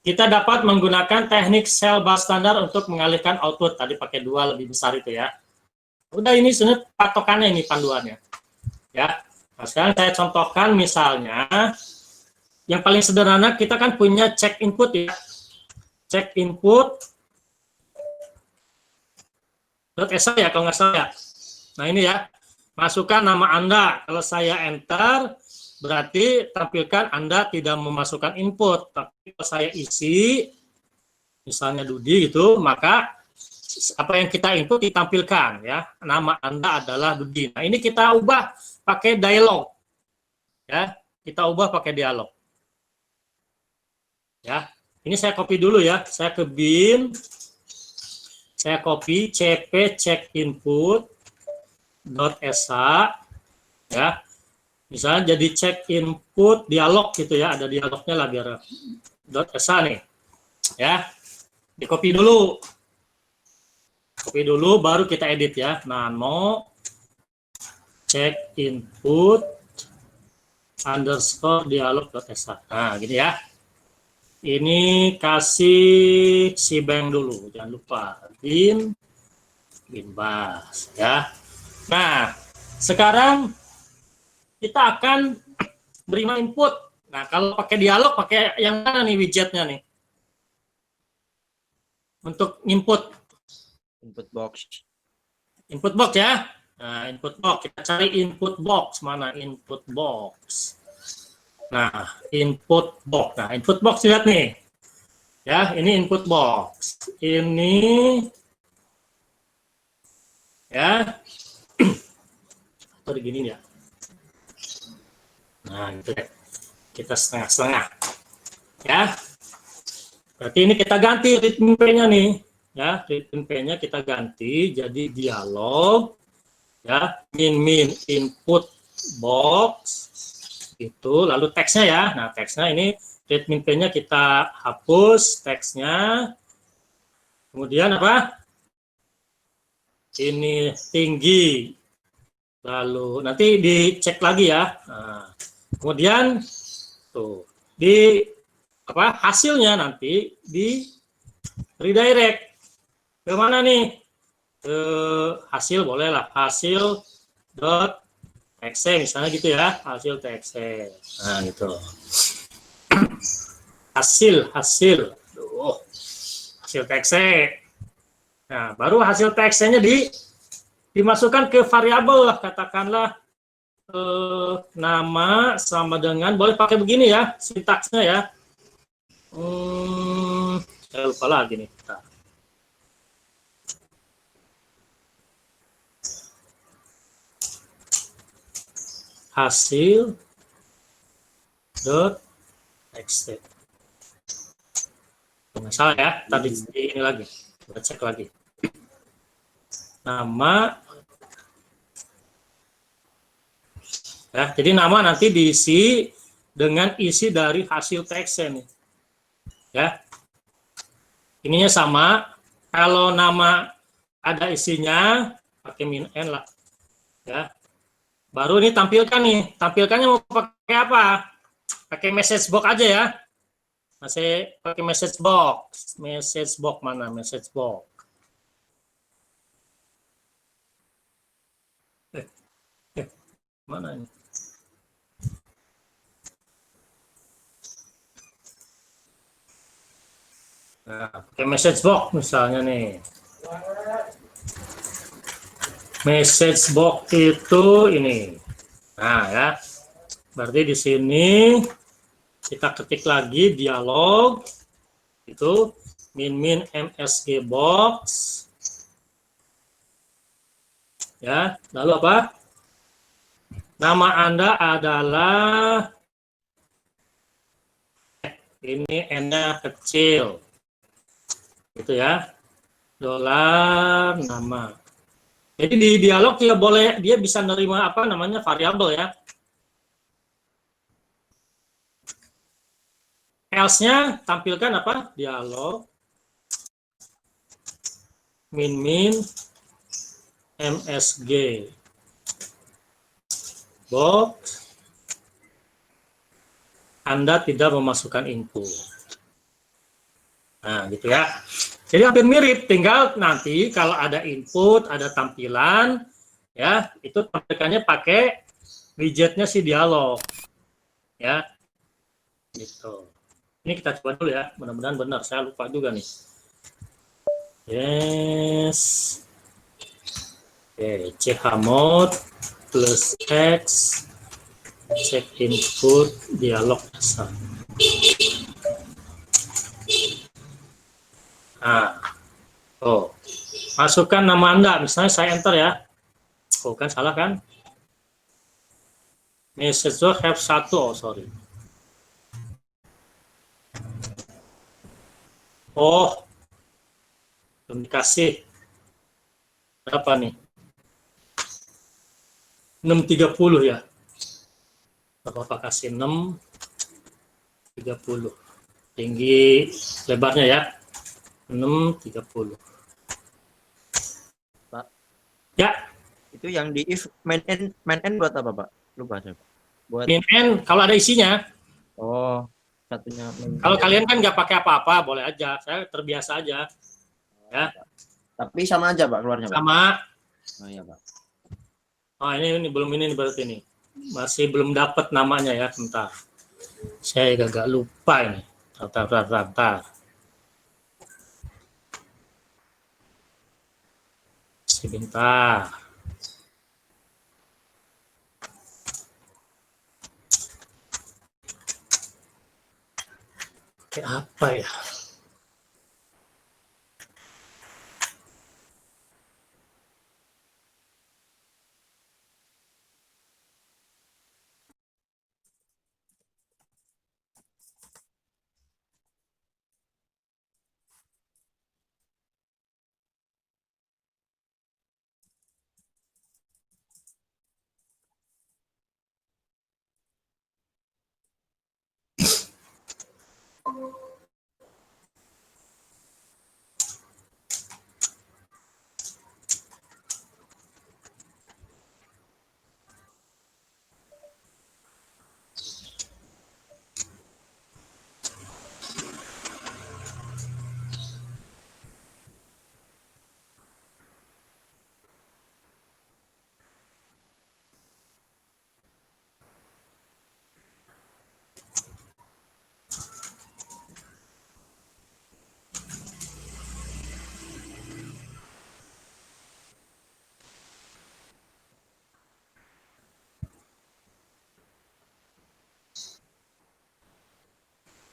Kita dapat menggunakan teknik cell bus standar untuk mengalihkan output. Tadi pakai 2 lebih besar itu ya. Udah ini sebenarnya patokannya ini panduannya. Ya. Nah, sekarang saya contohkan misalnya yang paling sederhana kita kan punya check input ya. Check input .sa ya kalau nggak salah ya. Nah ini ya, masukkan nama Anda. Kalau saya enter, berarti tampilkan Anda tidak memasukkan input. Tapi kalau saya isi, misalnya Dudi gitu, maka apa yang kita input ditampilkan ya. Nama Anda adalah Dudi. Nah ini kita ubah pakai dialog. Ya, kita ubah pakai dialog. Ya, ini saya copy dulu ya. Saya ke bin. Saya copy cp check input .sa ya. Misalnya jadi check input dialog gitu ya, ada dialognya lah biar .sa nih. Ya. Di copy dulu. Copy dulu baru kita edit ya. Nano check input _ dialog.sa. Nah, gini ya. Ini kasih si bank dulu, jangan lupa bin bas ya. Nah, sekarang kita akan beri input. Nah, kalau pakai dialog pakai yang mana nih widgetnya nih? Untuk input box. Input box ya. Nah, input box kita cari input box mana input box. Nah, input box. Nah, input box lihat nih. Ya, ini input box. Ini ya. Atau begini ya. Nah, gitu deh. Kita setengah-setengah. Ya. Berarti ini kita ganti ritme P-nya nih. Ya, ritme P-nya kita ganti jadi dialog. Ya, min input box. Itu lalu teksnya ya. Nah, teksnya ini ritme P-nya kita hapus teksnya. Kemudian apa? Ini tinggi. Lalu nanti dicek lagi ya. Nah, kemudian tuh di apa hasilnya nanti di redirect ke mana nih? Ke hasil bolehlah hasil dot txt misalnya gitu ya, hasil txt. Nah, gitu. hasil Aduh. Hasil txt. Nah, baru hasil txt-nya dimasukkan ke variabel lah, katakanlah nama sama dengan, boleh pakai begini ya sintaksnya ya. Saya lupa lagi nih. Bentar. Hasil dot txt. Nggak salah ya, tadi ini lagi. Kita cek lagi. Nama. Ya, jadi nama nanti diisi dengan isi dari hasil txt nih. Ya. Ininya sama. Kalau nama ada isinya, pakai min n lah. Ya. Baru ini tampilkannya mau pakai apa? Pakai message box aja ya. Masih pakai message box. Message box mana? Message box. Mana ini? Nah, pakai message box misalnya nih. Message box itu ini. Nah ya, berarti di sini kita ketik lagi dialog itu min msg box. Ya, lalu apa? Nama Anda adalah ini n-nya kecil. Gitu ya. Dolar nama. Jadi di dialog dia bisa nerima apa namanya variabel ya. Else-nya tampilkan apa? Dialog min msg box. Anda tidak memasukkan input. Nah, gitu ya. Jadi hampir mirip, tinggal nanti kalau ada input, ada tampilan, ya itu tampilkannya pakai widgetnya si dialog, ya, gitu. Ini kita coba dulu ya, mudah-mudahan benar. Saya lupa juga nih. Yes. Oke, chmod plus x check input dialog dasar. Nah, masukkan nama Anda, misalnya saya enter ya. Kan salah kan? Message have 1, sorry. Belum dikasih. Berapa nih? 630 ya. Bapak kasih 630. Tinggi lebarnya ya. 630. Pak. Ya. Itu yang di if main n buat apa, Pak? Lupa saya. Buat Min n kalau ada isinya. Oh, satunya Kalau kalian kan nggak pakai apa-apa, boleh aja. Saya terbiasa aja. Ya. Tapi sama aja, Pak, keluarnya, Pak. Sama. Oh iya, Pak. Oh, ini belum ini berarti ini. Masih belum dapat namanya ya, bentar. Saya agak lupa ini. Bentar. Sebentar. Kayak apa ya?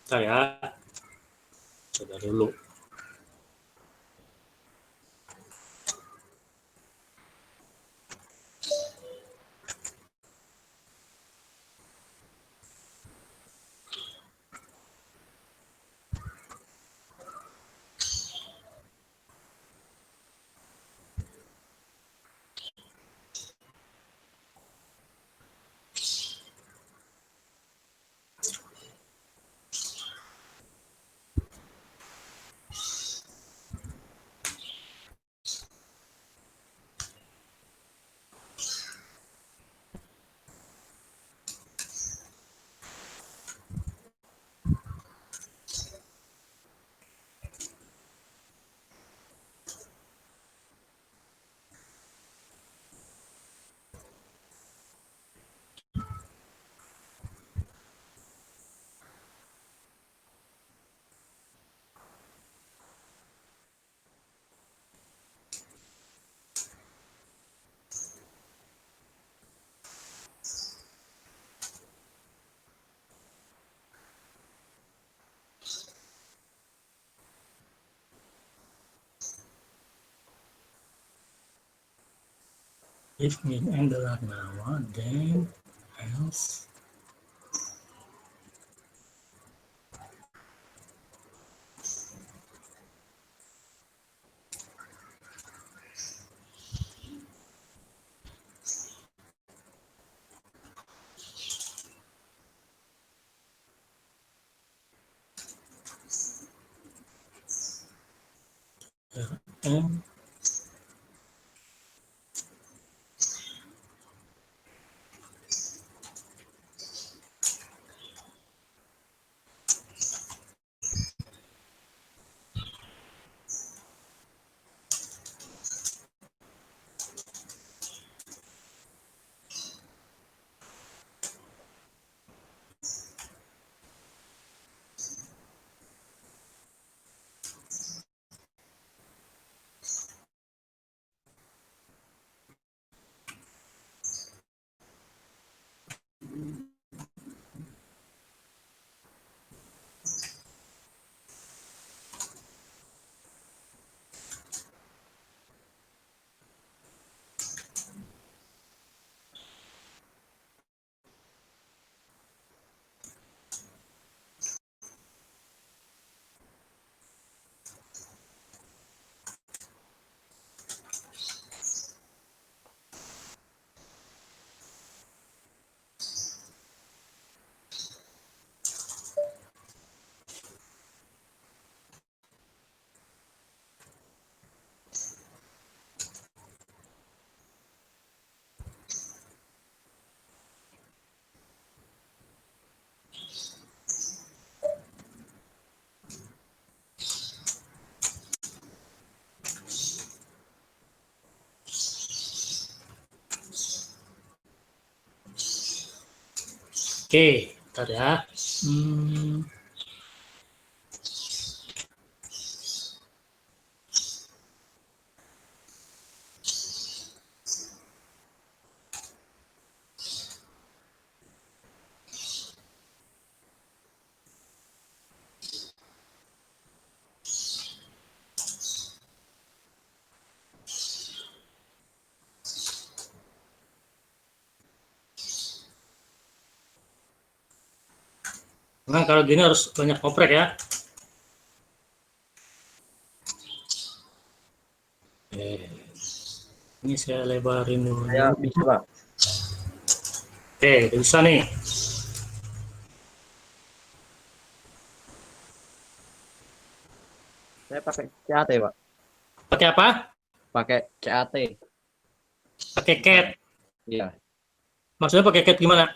Bentar ya. Coba dulu. If min adalah nama, then else. And oke, bentar ya. Nah, kalau gini harus banyak oprek ya. Oke. Ini saya lebarin dulu. Saya bisa, Pak. Oke, udah bisa nih. Saya pakai CAT, Pak. Pakai apa? Pakai CAT. Pakai cat. Iya. Maksudnya pakai cat gimana?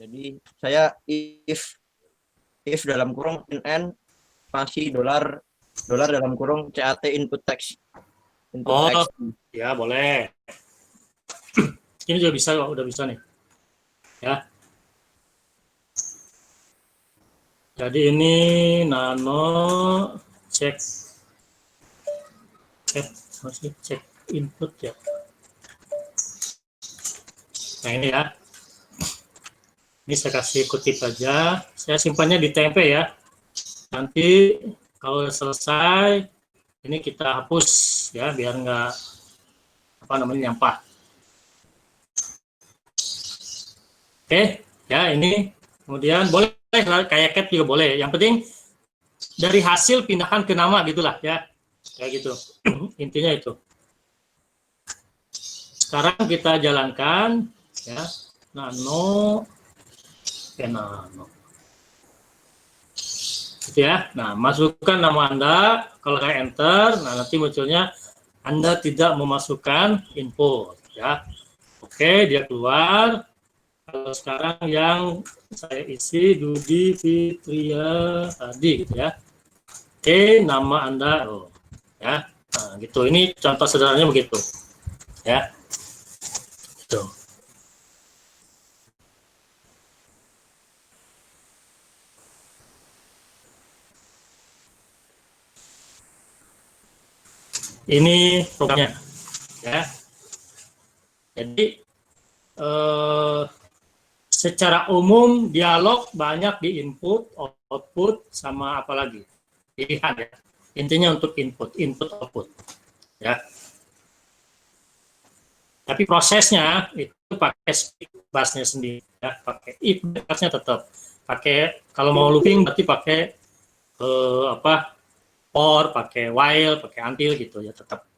Jadi saya if dalam kurung NN spasi dolar dalam kurung CAT input text. Input Oh, text. ya boleh. Ini juga bisa kok, udah bisa nih. Ya. Jadi ini nano cek masih cek input ya. Nah ini ya. Ini saya kasih kutip aja. Saya simpannya di tempe ya. Nanti kalau udah selesai, ini kita hapus ya, biar nggak nyampah. Oke, ya ini kemudian boleh kayak cat juga boleh. Yang penting dari hasil pindahkan ke nama gitulah ya, kayak gitu. Intinya itu. Sekarang kita jalankan ya, nano, nano. Gitu ya. Nah, masukkan nama Anda, kalau kayak enter, nah nanti munculnya Anda tidak memasukkan input ya. Oke, dia keluar. Kalau sekarang yang saya isi Dudi Fitria tadi gitu ya. Oke, nama Anda ya. Nah, gitu. Ini contoh sederhananya begitu. Ya. Gitu. Ini programnya ya. Jadi secara umum dialog banyak di input, output, sama apa lagi pilihan ya. Intinya untuk input output ya. Tapi prosesnya itu pakai speak busnya sendiri ya, pakai if busnya tetap pakai, kalau mau looping berarti pakai for, pakai while, pakai until gitu ya tetap.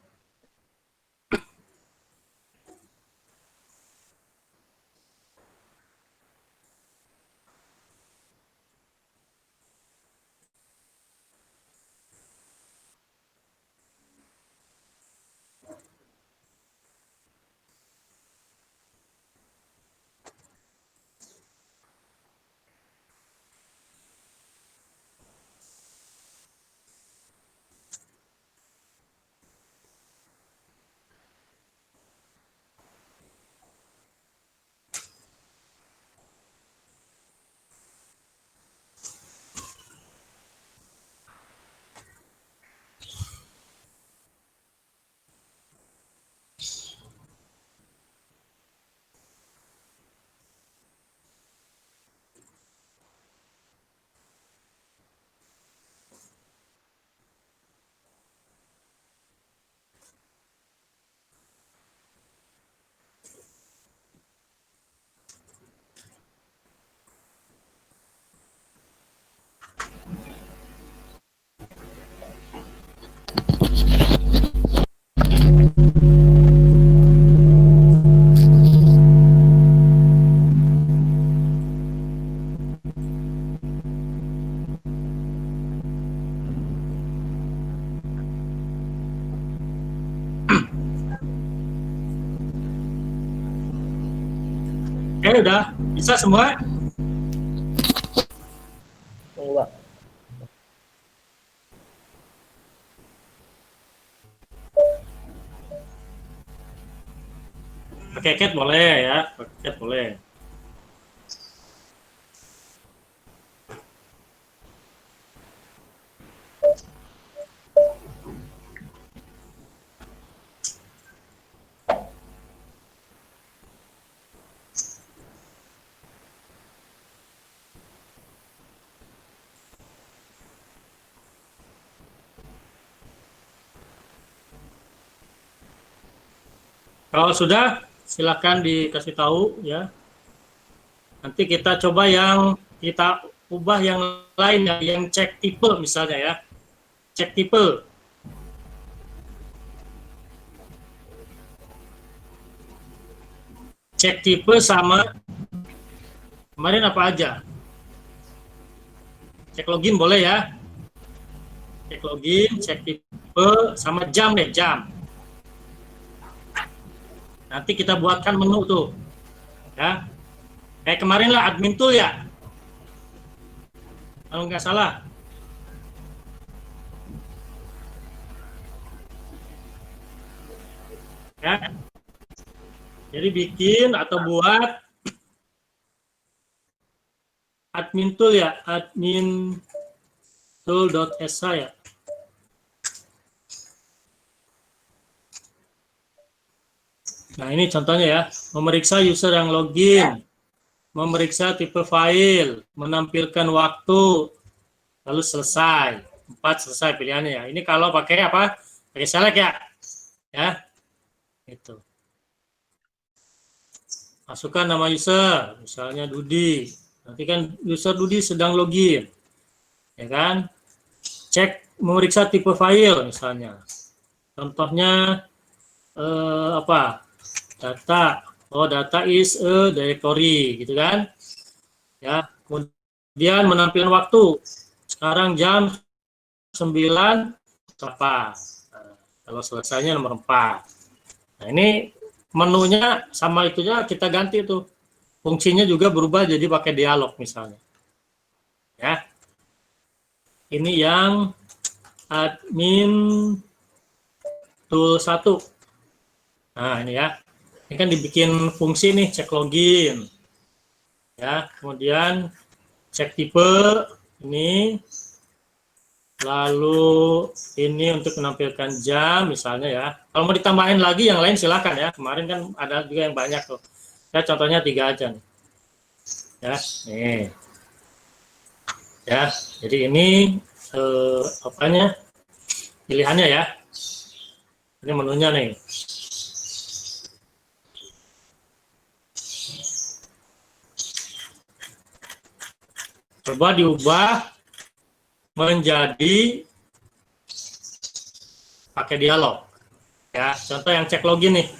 Oke, udah bisa semua? Pakai cat boleh ya, pakai cat boleh. Kalau sudah, silakan dikasih tahu ya. Nanti kita coba yang kita ubah yang lain ya, yang cek tipe misalnya ya. Cek tipe. Cek tipe sama kemarin apa aja? Cek login boleh ya. Cek login, cek tipe sama jam deh, jam. Nanti kita buatkan menu tuh, ya. Kayak kemarin lah admin tool ya, kalau nggak salah. Ya. Jadi bikin atau buat admin tool ya, admin tool.sh ya. Nah, ini contohnya ya, memeriksa user yang login, memeriksa tipe file, menampilkan waktu, lalu selesai. 4 selesai pilihannya ya. Ini kalau pakai apa? Pakai select ya. Ya. Itu. Masukkan nama user, misalnya Dudi. Nanti kan user Dudi sedang login. Ya kan? Cek memeriksa tipe file misalnya. Contohnya apa? Data. Oh, data is a directory gitu kan? Ya. Kemudian menampilkan waktu. Sekarang jam 9 apa? Kalau selesainya nomor 4. Nah, ini menunya sama itunya kita ganti tuh. Fungsinya juga berubah jadi pakai dialog misalnya. Ya. Ini yang admin tool 1. Nah, ini ya. Ini kan dibikin fungsi nih, cek login. Ya, kemudian cek tipe ini. Lalu ini untuk menampilkan jam misalnya ya. Kalau mau ditambahin lagi yang lain silakan ya. Kemarin kan ada juga yang banyak tuh. Ya contohnya 3 aja nih. Ya, nih. Ya, jadi ini apanya? Pilihannya ya. Ini menunya nih. Coba diubah menjadi pakai dialog. Ya, contoh yang cek login nih.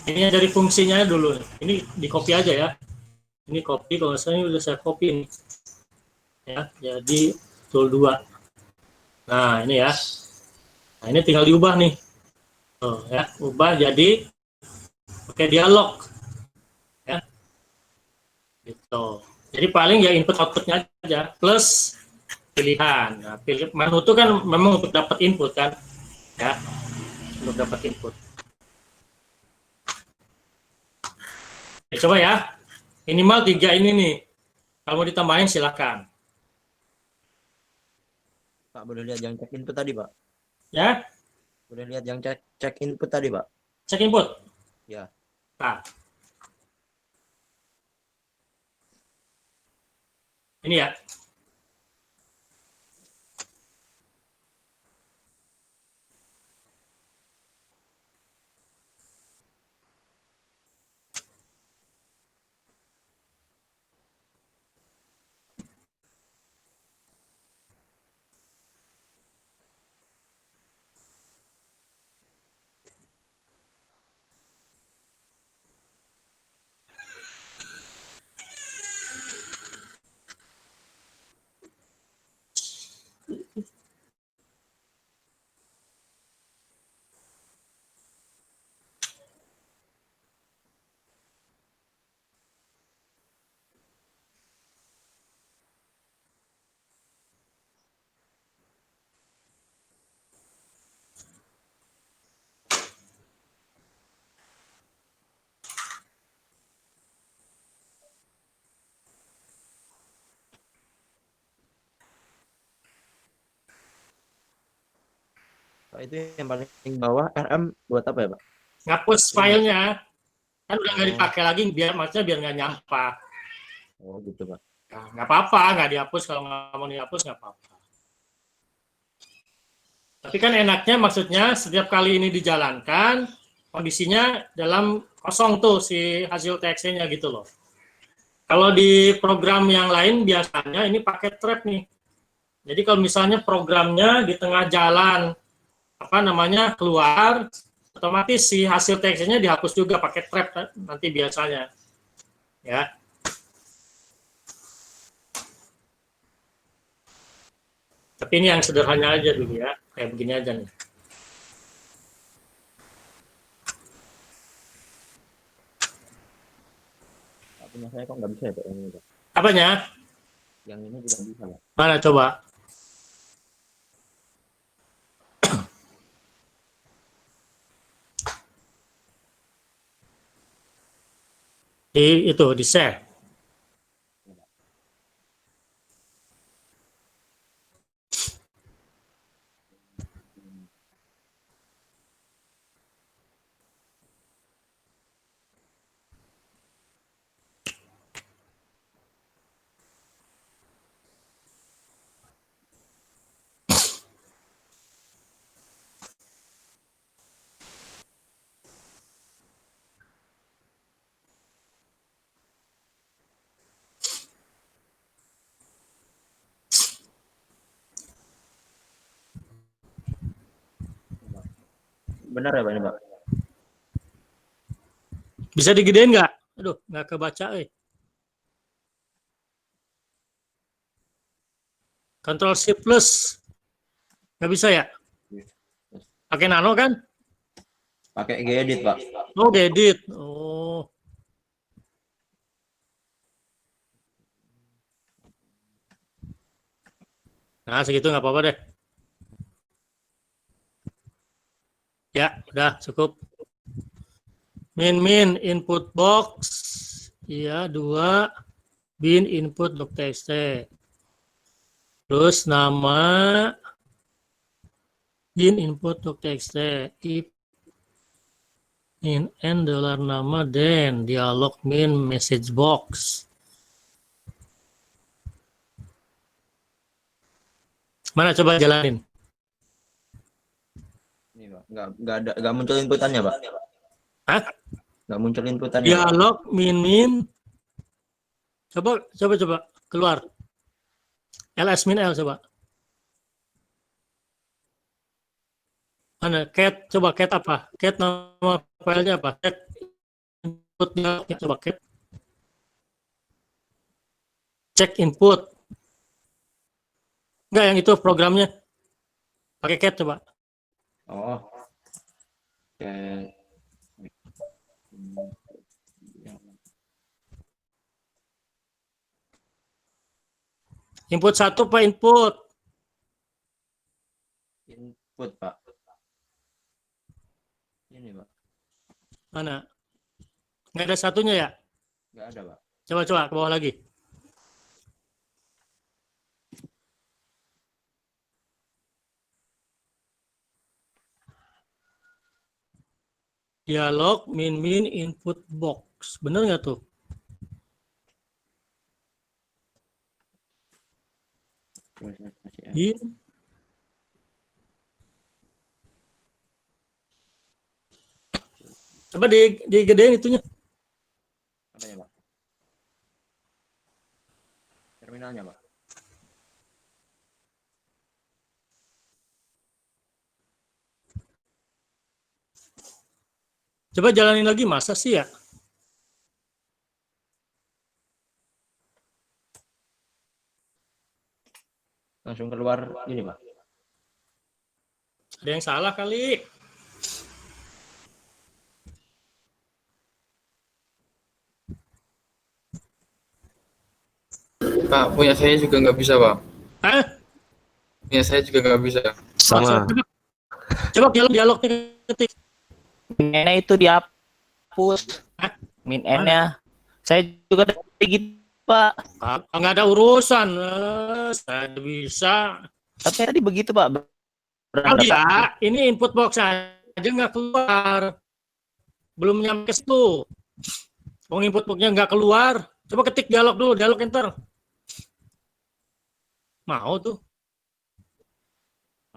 Ini dari fungsinya dulu. Ini di copy aja ya. Ini copy, kalau saya udah saya copy nih. Ya, jadi tool 2. Nah, ini ya. Nah, ini tinggal diubah nih. Oh, ya, ubah jadi pakai dialog. Ya. Gitu. Jadi paling ya input outputnya aja plus pilihan. Nah, menu itu kan memang untuk dapat input kan, ya, untuk dapat input. Ya, coba ya, minimal 3 ini nih. Kalau mau ditambahin silakan. Pak, boleh lihat yang cek input tadi, Pak? Ya, Boleh lihat yang cek input tadi, Pak? cek input. Ya. Nah, ini ya. Pak, itu yang paling bawah RM buat apa ya, Pak? Ngapus filenya. Kan udah nggak Oh. dipakai lagi, maksudnya biar nggak nyampah. Oh, gitu, Pak. Nah, nggak apa-apa, nggak dihapus. Kalau nggak mau dihapus, nggak apa-apa. Tapi kan enaknya maksudnya setiap kali ini dijalankan, kondisinya dalam kosong tuh si hasil TXT-nya gitu loh. Kalau di program yang lain biasanya ini pakai trap nih. Jadi kalau misalnya programnya di tengah jalan, apa namanya, keluar, otomatis si hasil TXT-nya dihapus juga pakai trap nanti biasanya. Ya. Tapi ini yang sederhana aja dulu ya, kayak begini aja nih. Punya saya kok nggak bisa ya, Pak? Yang ini, Pak? Apanya? Yang ini tidak bisa, Pak. Mana coba? Di itu, di share. benar ya Pak ini Pak? Bisa digedein nggak? Aduh, nggak kebaca. Control Shift plus. Nggak bisa ya? Pakai nano kan? Pakai Gedit Pak. Oh, edit. Oh. Nah, segitu nggak apa-apa deh. Ya, udah cukup. Min input box. Iya, 2. Bin input doc.txt. Terus nama bin input doc.txt. If in n $nama then dialog min message box. Mana coba jalanin? Ini Pak. Nggak muncul inputannya Pak. Hah? Nggak muncul inputannya. Pak. Dialog min. Coba keluar. ls min l coba. Mana cat? Coba cat apa? Cat nama filenya apa? Cat input dialognya coba cat. Cek input. Enggak, yang itu programnya. Pakai cat coba. Oh. Oke. Input 1 apa input? Input Pak. Ini Pak. Mana? Nggak ada satunya ya? Nggak ada Pak. Coba ke bawah lagi. Dialog min input box. Bener nggak tuh? Bin. Coba digedein itunya. Apa ya Pak? Terminalnya Pak. Coba jalanin lagi, masa sih ya? Langsung keluar ini Pak. Ada yang salah kali. Pak, punya saya juga nggak bisa, Pak. Hah? Punya saya juga nggak bisa. Sama. Coba dialognya ketik. Min N-nya itu dihapus. Hah? Min N-nya. Saya juga kayak gitu, Pak. Nggak ada urusan. Saya bisa. Tapi tadi begitu, Pak. Oh ya, ini input box aja nggak keluar. Belum nyampe ke situ. Wong input boxnya nggak keluar. Coba ketik dialog dulu, dialog enter. Mau tuh.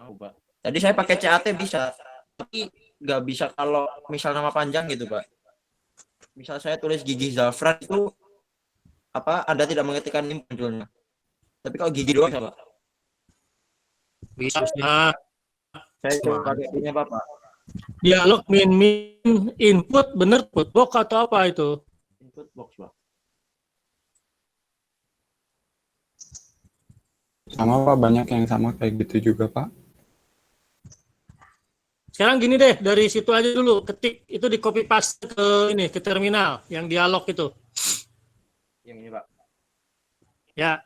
Mau Pak. Tadi saya pakai CAT bisa. Tapi nggak bisa kalau misal nama panjang gitu Pak. Misal saya tulis Gigi Zafran itu apa Anda tidak mengetikkan ini munculnya. Tapi kalau Gigi doang Pak. Bisa. Nah, Saya coba pakai ini Pak. dialog min input bener input box atau apa itu? Input box Pak. Sama Pak, banyak yang sama kayak gitu juga Pak. Sekarang gini deh, dari situ aja dulu ketik itu di copy paste ke ini ke terminal yang dialog itu. Yang ini Pak. Ya.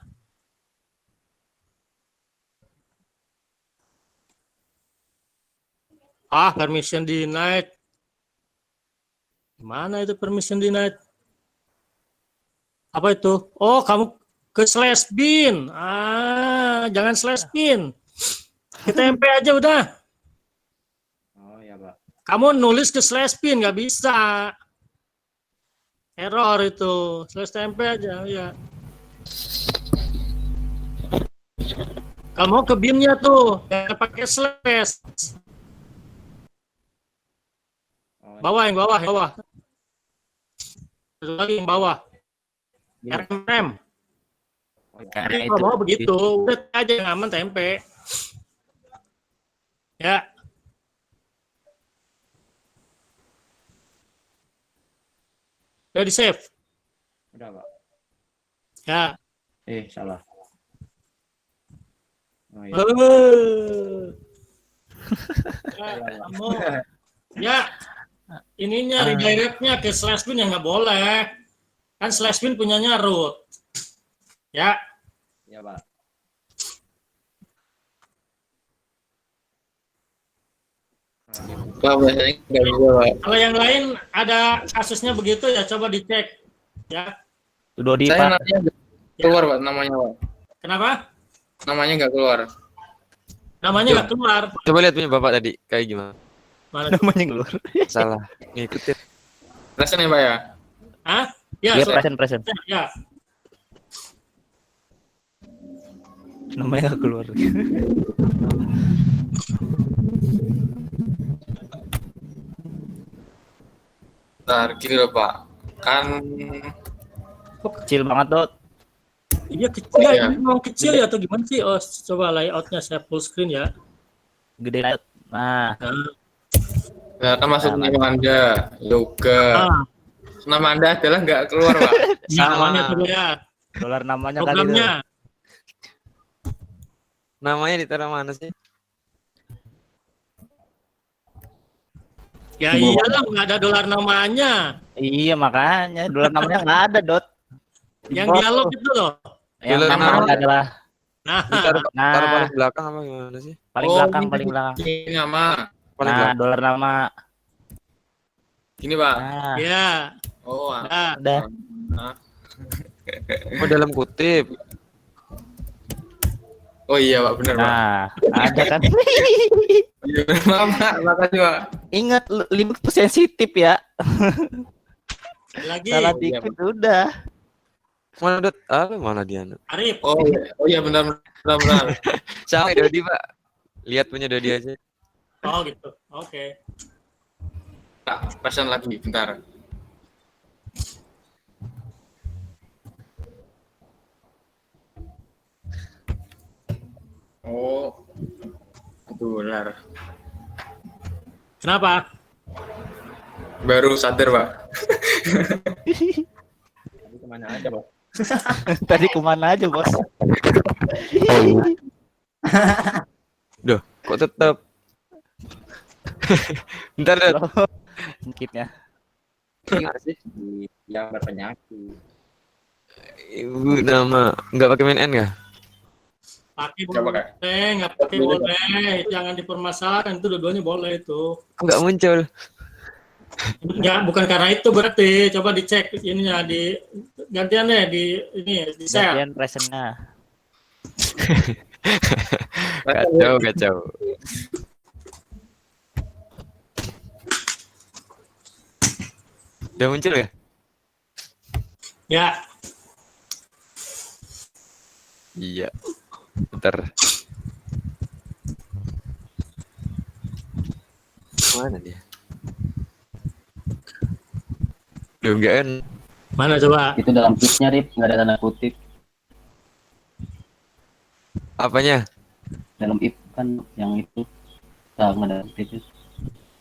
Permission denied. Mana itu permission denied? Apa itu? Oh, kamu ke slash bin. Jangan slash bin. Kita MP aja udah. Oh ya Pak. Kamu nulis ke slash bin nggak bisa. Error itu. Slash tempe aja ya. Kamu ke bin-nya tuh, jangan pakai slash. Bawah yang bawah. Satu lagi yang bawah. RM. Jadi kalau mau begitu, udah aja yang aman tempe. Ya. Udah di save. Udah, Pak. Ya. Salah. Oh, iya. Ya, kamu. Ya. Ininya redirectnya ke slash bin yang nggak boleh. Kan slash bin punyanya root. Ya. Ya, Pak. Pak, biasanya nggak bisa, Pak. Kalau yang lain ada kasusnya begitu ya coba dicek. Ya. Dodi Saya Pak. namanya nggak keluar, Pak, namanya, Pak. Kenapa? Namanya nggak keluar. Namanya nggak keluar. Coba lihat punya Bapak tadi, kayak gimana? Mana? Namanya keluar. Salah, ngikutin. Present ya, Pak ya? Hah? Ya, Iya, so- present. ya. Namanya nggak keluar. Bentar, gini loh, Pak. Kan Kecil banget, Dot. Iya kecil ya, Iya. ini memang kecil ya atau gimana sih? Oh, coba layoutnya saya full screen ya. Gede banget. Nah, ya, kan masuk nama Anda, yoga. Ah, Nama Anda adalah nggak keluar, Pak. namanya coba ya. dolar namanya kali itu. Programnya. Namanya ditaruh mana sih? Ya iyalah nggak ada dolar namanya. Iya, makanya dolar namanya nggak ada, Dot. Yang dialog itu loh. Yang Dolar namanya nama- adalah Nah, Taruh nah paling belakang apa gimana sih? paling Oh, belakang, ini paling belakang. Ini nama. Paling Nah, belakang. dolar nama. Gini, Pak. Nah, ya. Oh, Nah, udah. oh, dalam kutip. Oh iya, Pak, benar, Pak. Nah, ada kan. Iya, benar, Pak. Makasih, Pak. Ingat limit sensitif ya. lagi Salah iya, dikit udah. Mana Dot? Mana dia? Arif. Oh iya, benar. Sama Dodi, Pak. Lihat punya Dodi aja. Oh gitu. Oke. Pak, pesan lagi bentar. Oh, benar. Kenapa? Baru sadar, Pak. Kemana aja, Pak? Tadi kemana aja, Bos? Duh, kok tetap? Bentar, Dot. Sedikitnya. Gimana sih? Yang berpenyakit. Ibu nama nggak pakai main N nggak? Pakai Nggak pakai. boleh, nggak pakai boleh. Jangan dipermasalahkan itu dua-duanya boleh itu. Kok nggak muncul? Ya, bukan karena itu berarti. Coba dicek ininya di gantiannya di ini di share. Gantian presentnya. Kacau. Udah muncul ya? Ya, Iya. Bentar. Mana dia? Udah enggak kan? mana coba? Itu dalam tweetnya, Rip, nggak ada tanda kutip. Apanya? Dalam if kan yang itu nggak ada kutip.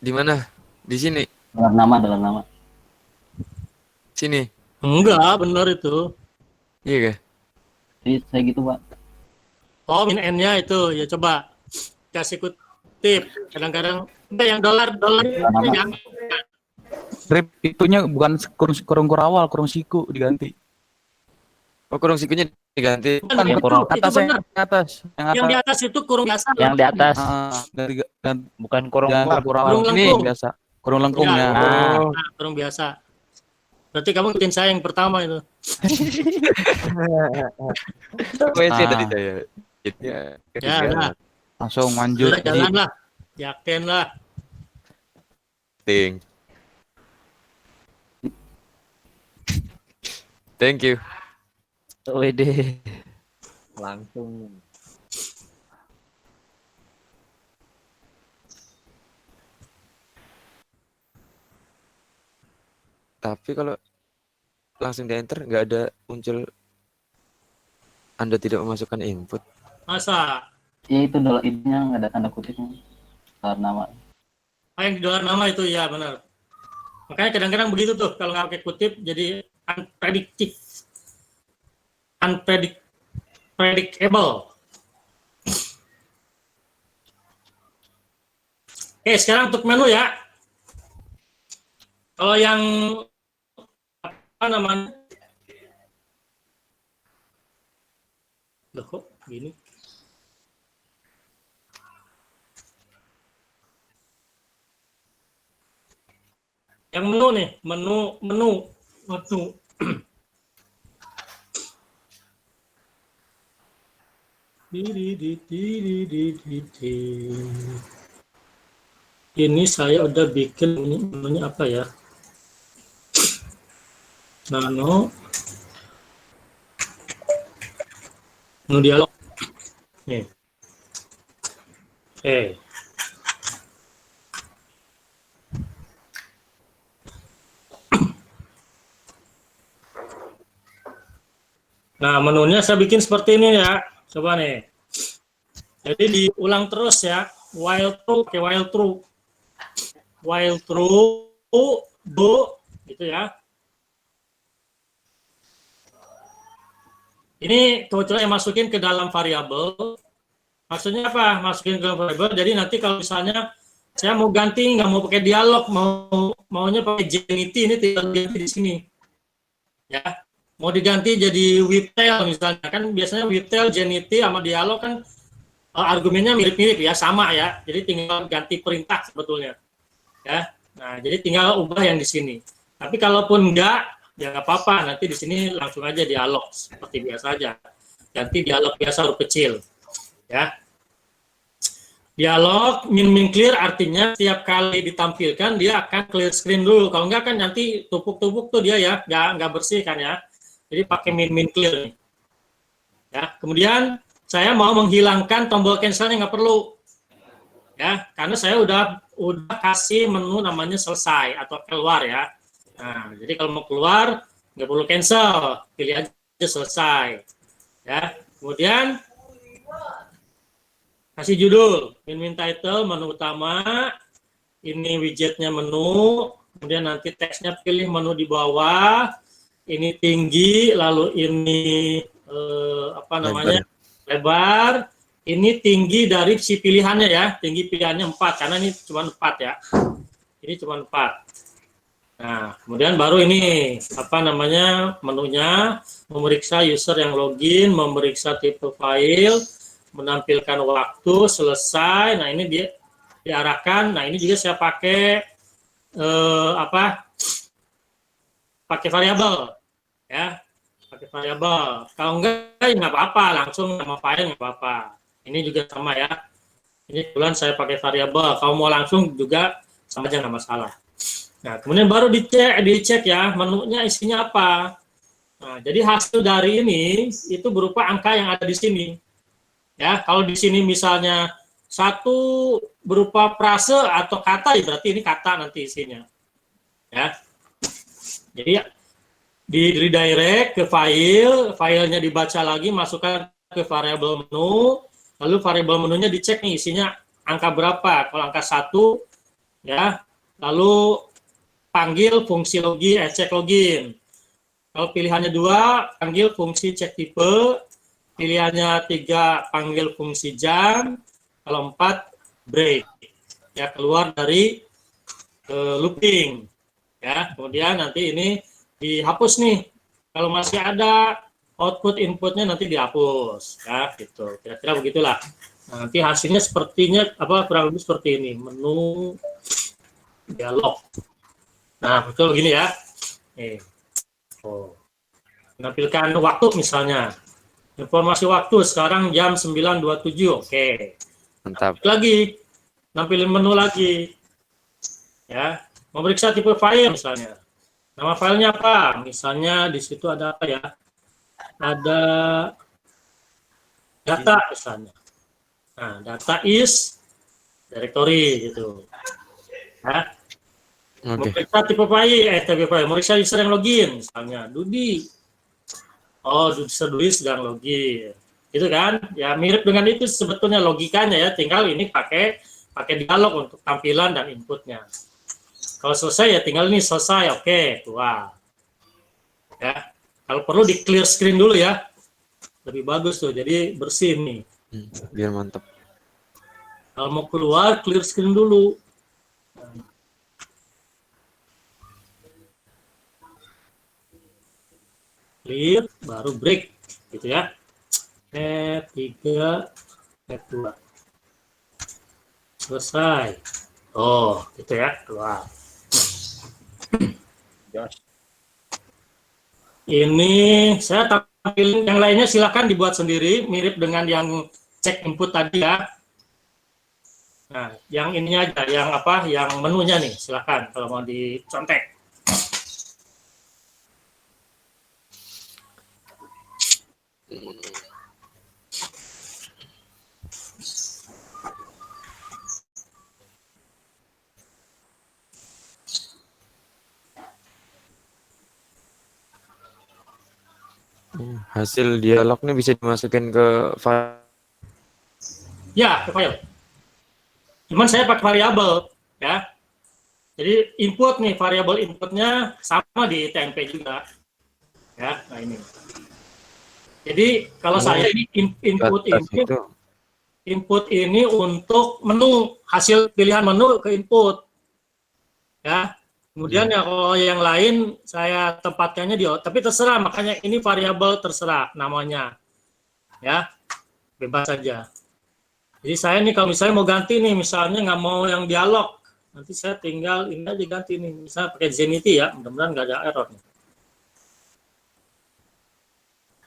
Di mana? Di sini. Dalam nama. Sini. Enggak, benar itu. Iya kah? Jadi saya gitu, Pak. Oh, min N-nya itu. Ya coba kasih kutip. Kadang-kadang enggak yang dolar yang Rip, itunya bukan kurung kurawal, kurung siku diganti. Oh, kurung sikunya diganti. bukan Yang itu, kurang itu Atas benar. yang atas, Yang di atas itu kurung biasa. Yang di atas, ganti bukan kurung jangan kurawal. Kurung Ini lengkung. biasa. Kurung lengkung Ya. ya. Oh, Nah, kurung biasa. Berarti kamu ikutin saya yang pertama itu. WC Ah. tadi saya. Ya, Ya, nah. Langsung manjur. Udah, jalan lah. Yakin lah. Ting. Thank you. WD. Langsung. Tapi kalau langsung di enter nggak ada muncul Anda tidak memasukkan input. Masa? Ya itu dalam itunya nggak ada tanda kutipnya. Dalam nama. Ah, yang di dolar nama itu ya benar. Makanya kadang-kadang begitu tuh kalau nggak pakai kutip jadi unpredictable. Oke, sekarang untuk menu ya. Kalau yang apa namanya? Loh kok gini? Yang menu nih, menu. Ini saya udah bikin ini namanya apa ya? Menu dialog. Nih. Nah, menunya saya bikin seperti ini ya. Coba nih. Jadi diulang terus ya. While true, do, gitu ya. Ini kebetulan yang masukin ke dalam variabel. Maksudnya apa? Masukin ke dalam variabel. Jadi nanti kalau misalnya saya mau ganti, nggak mau pakai dialog, maunya pakai Genity, ini tinggal ganti di sini. Ya. Mau diganti jadi whiptail misalnya, kan biasanya whiptail, Genity sama dialog kan argumennya mirip-mirip ya, sama ya. Jadi tinggal ganti perintah sebetulnya. Ya. Nah, jadi tinggal ubah yang di sini. Tapi kalaupun enggak, ya nggak apa-apa. Nanti di sini langsung aja dialog seperti biasa aja. Ganti dialog biasa huruf kecil. Ya. Dialog min clear artinya setiap kali ditampilkan dia akan clear screen dulu. Kalau enggak kan nanti tumpuk-tumpuk tuh dia ya, nggak bersih kan ya. Jadi pakai min clear nih. Ya, kemudian saya mau menghilangkan tombol cancelnya nggak perlu. Ya, karena saya udah kasih menu namanya selesai atau keluar ya. Nah, jadi kalau mau keluar nggak perlu cancel, pilih aja selesai. Ya, kemudian kasih judul, min title, menu utama, ini widgetnya menu, kemudian nanti teksnya pilih menu di bawah. Ini tinggi, lalu ini apa namanya lebar. Ini tinggi dari si pilihannya ya, tinggi pilihannya 4 karena ini cuma 4 ya. Ini cuma 4. Nah, kemudian baru ini apa namanya menunya, memeriksa user yang login, memeriksa tipe file, menampilkan waktu, selesai. Nah ini dia diarahkan. Nah ini juga saya pakai pakai variabel ya, pakai variabel. Kalau enggak ya nggak apa-apa, langsung nama file nggak apa-apa. Ini juga sama ya, ini kebetulan saya pakai variabel. Kalau mau langsung juga sama aja, nggak masalah. Nah kemudian baru dicek ya menunya isinya apa. Nah jadi hasil dari ini itu berupa angka yang ada di sini ya. Kalau di sini misalnya satu berupa frase atau kata, ya berarti ini kata nanti isinya ya. Jadi di redirect ke filenya dibaca lagi, masukkan ke variabel menu, lalu variabel menunya dicek nih isinya angka berapa. Kalau angka 1 ya, lalu panggil fungsi login, cek login. Kalau pilihannya 2, panggil fungsi cek tipe. Pilihannya 3, panggil fungsi jam. Kalau 4, break. Ya, keluar dari looping. Ya, kemudian nanti ini dihapus nih. Kalau masih ada output inputnya nanti dihapus. Ya, gitu. Kira-kira begitulah. Nah, nanti hasilnya sepertinya kurang lebih seperti ini. Menu dialog. Nah, betul begini ya. Nih. Menampilkan waktu misalnya. Informasi waktu sekarang jam 9.27. Oke. Mantap. Lagi nampilin menu lagi. Ya, memeriksa tipe file misalnya. Nama filenya apa? Misalnya di situ ada apa ya? Ada data misalnya. Nah, data is directory gitu. Ya. Memeriksa tipe file, memeriksa user yang login misalnya Dudi. Oh, user Dudi sedang login. Gitu kan? Ya mirip dengan itu sebetulnya logikanya ya, tinggal ini pakai dialog untuk tampilan dan inputnya. Kalau selesai ya tinggal ini selesai, oke, tua. Ya, kalau perlu di clear screen dulu ya, lebih bagus tuh, jadi bersih nih. Biar mantap. Kalau mau keluar clear screen dulu. Clear, baru break, gitu ya. F3, F2. Selesai. Oh, gitu ya, keluar. Ini saya tampilin yang lainnya silakan dibuat sendiri, mirip dengan yang cek input tadi ya. Nah, yang ininya aja, yang apa, yang menunya nih, silakan kalau mau dicontek. Hasil dialognya bisa dimasukin ke file. Ya, ke file. Cuman saya pakai variabel, ya. Jadi input nih, variabel inputnya sama di TMP juga. Ya, nah ini. Jadi kalau saya ini input ini untuk menu, hasil pilihan menu ke input. Ya. Kemudian ya kalau yang lain saya tempatkannya di tapi terserah, makanya ini variabel terserah namanya. Ya. Bebas saja. Jadi saya nih kalau misalnya mau ganti nih, misalnya nggak mau yang dialog, nanti saya tinggal ini aja ganti nih, misalnya pakai Zenity ya, mudah-mudahan nggak ada error nih.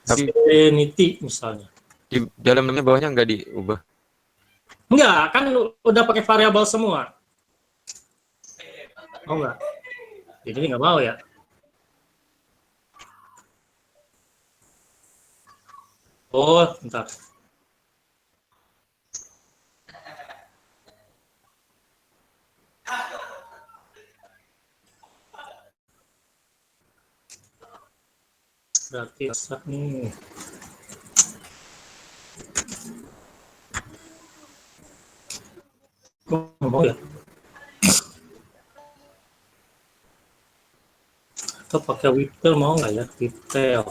Zenity misalnya. Di dalam namanya bawahnya nggak diubah? Enggak, kan udah pakai variabel semua. Oh enggak. Jadi nggak mau ya. Oh, bentar. Berarti rusak nih. Nggak mau ya. Atau pakai whiptail mau nggak ya? Whiptail.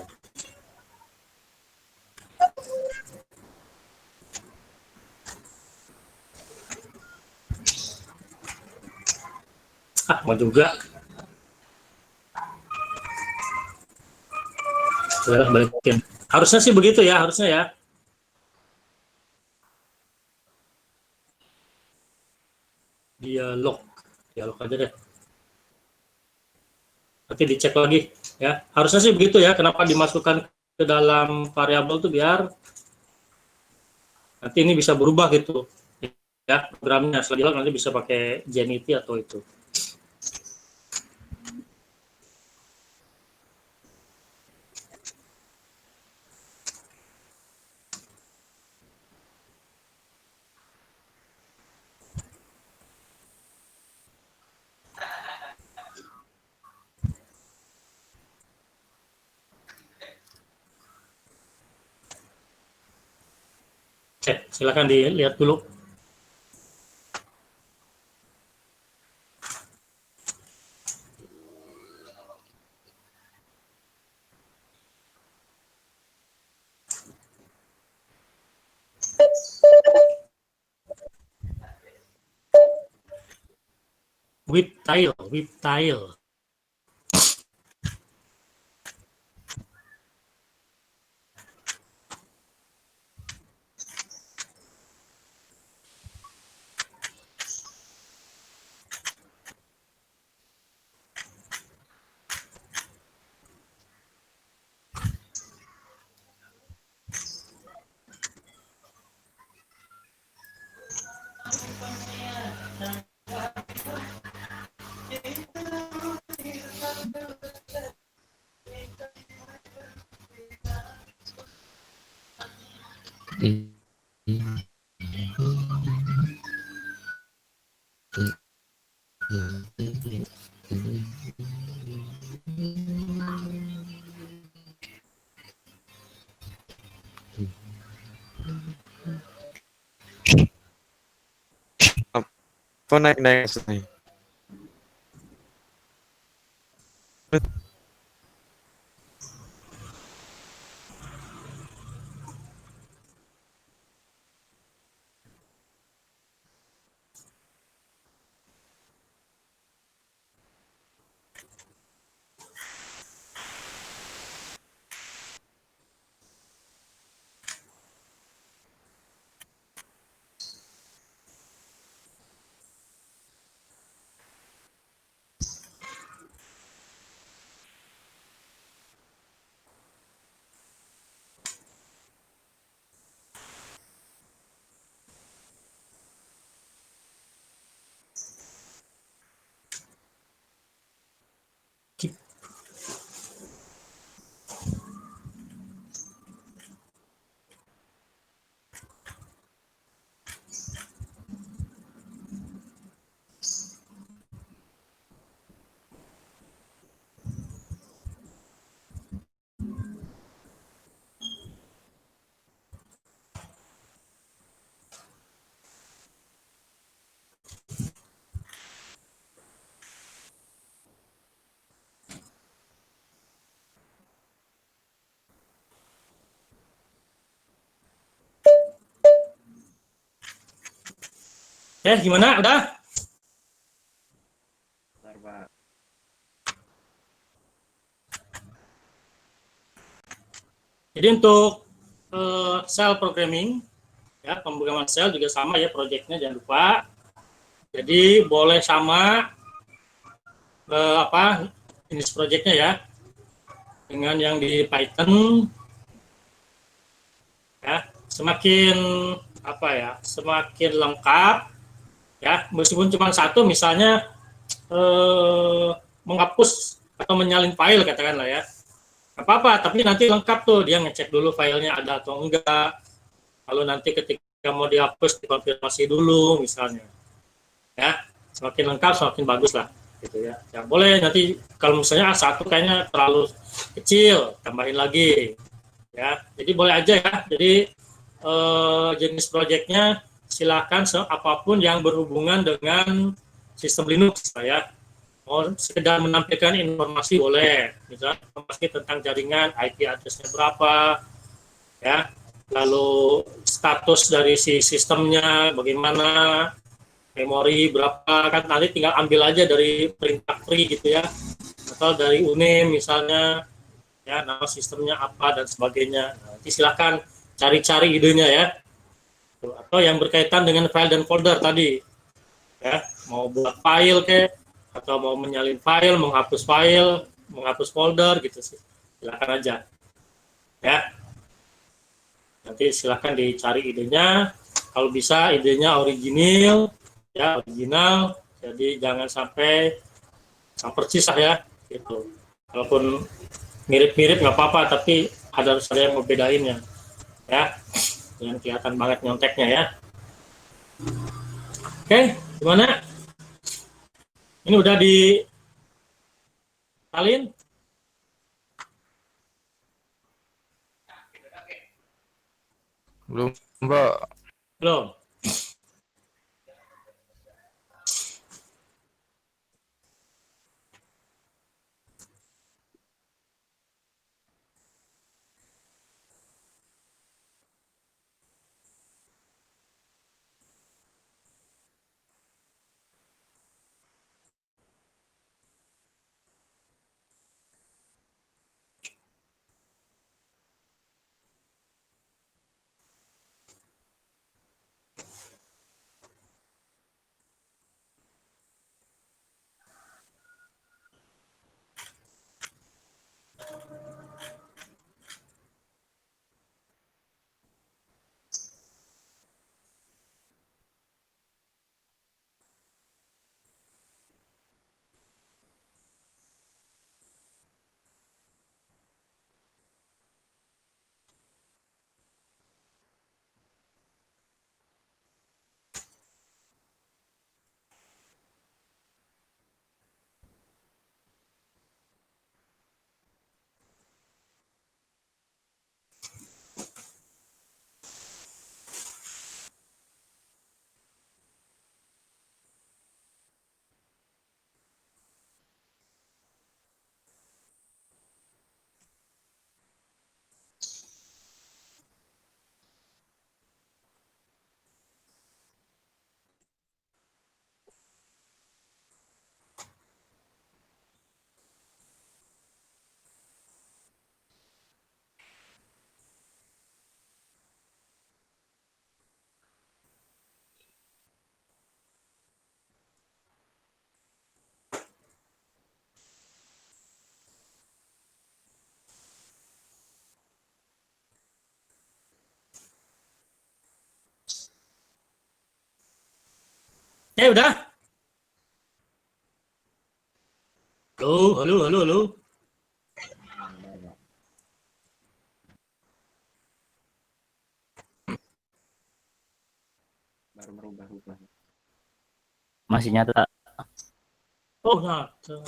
Ah, mau juga. Balikin. Harusnya sih begitu ya, harusnya ya. Dialog aja deh. Nanti dicek lagi ya. Harusnya sih begitu ya. Kenapa dimasukkan ke dalam variabel tuh biar nanti ini bisa berubah gitu ya programnya. Setelah dialog nanti bisa pakai Zenity atau itu. Silakan dilihat dulu. Whiptail. Apa naik-naik? Gimana? Udah? Bentar, Pak. Jadi untuk cell programming, ya pemrograman sel juga sama ya proyeknya, jangan lupa. Jadi boleh sama jenis proyeknya ya, dengan yang di Python, ya semakin semakin lengkap, ya meskipun cuma satu, misalnya menghapus atau menyalin file katakanlah ya. Apa-apa, tapi nanti lengkap tuh, dia ngecek dulu filenya ada atau enggak. Lalu nanti ketika mau dihapus dikonfirmasi dulu misalnya. Ya, semakin lengkap semakin bagus lah gitu ya. Yang boleh nanti kalau misalnya A1 kayaknya terlalu kecil, tambahin lagi. Ya, jadi boleh aja ya. Jadi jenis proyeknya silakan apapun yang berhubungan dengan sistem Linux ya. Mau sekedar menampilkan informasi boleh, misalnya informasi tentang jaringan, IP address-nya berapa, ya, lalu status dari si sistemnya bagaimana, memori berapa, kan nanti tinggal ambil aja dari perintah free gitu ya, atau dari UNIM misalnya, ya, nama sistemnya apa dan sebagainya. Nah, nanti silakan cari-cari idenya ya, atau yang berkaitan dengan file dan folder tadi, ya, mau buat file kayak, atau mau menyalin file, menghapus folder gitu sih, silakan aja ya. Nanti silakan dicari idenya, kalau bisa idenya original ya, original, jadi jangan sampai sama persis lah ya gitu. Kalaupun mirip-mirip nggak apa-apa, tapi harus ada yang membedainnya ya, yang kelihatan banget nyonteknya ya. Oke, gimana? Ini udah disalin? Belum, Mbak. Belum. Oke, udah. Halo. Baru merubah-rubah. Masih nyata. Oh, nyata.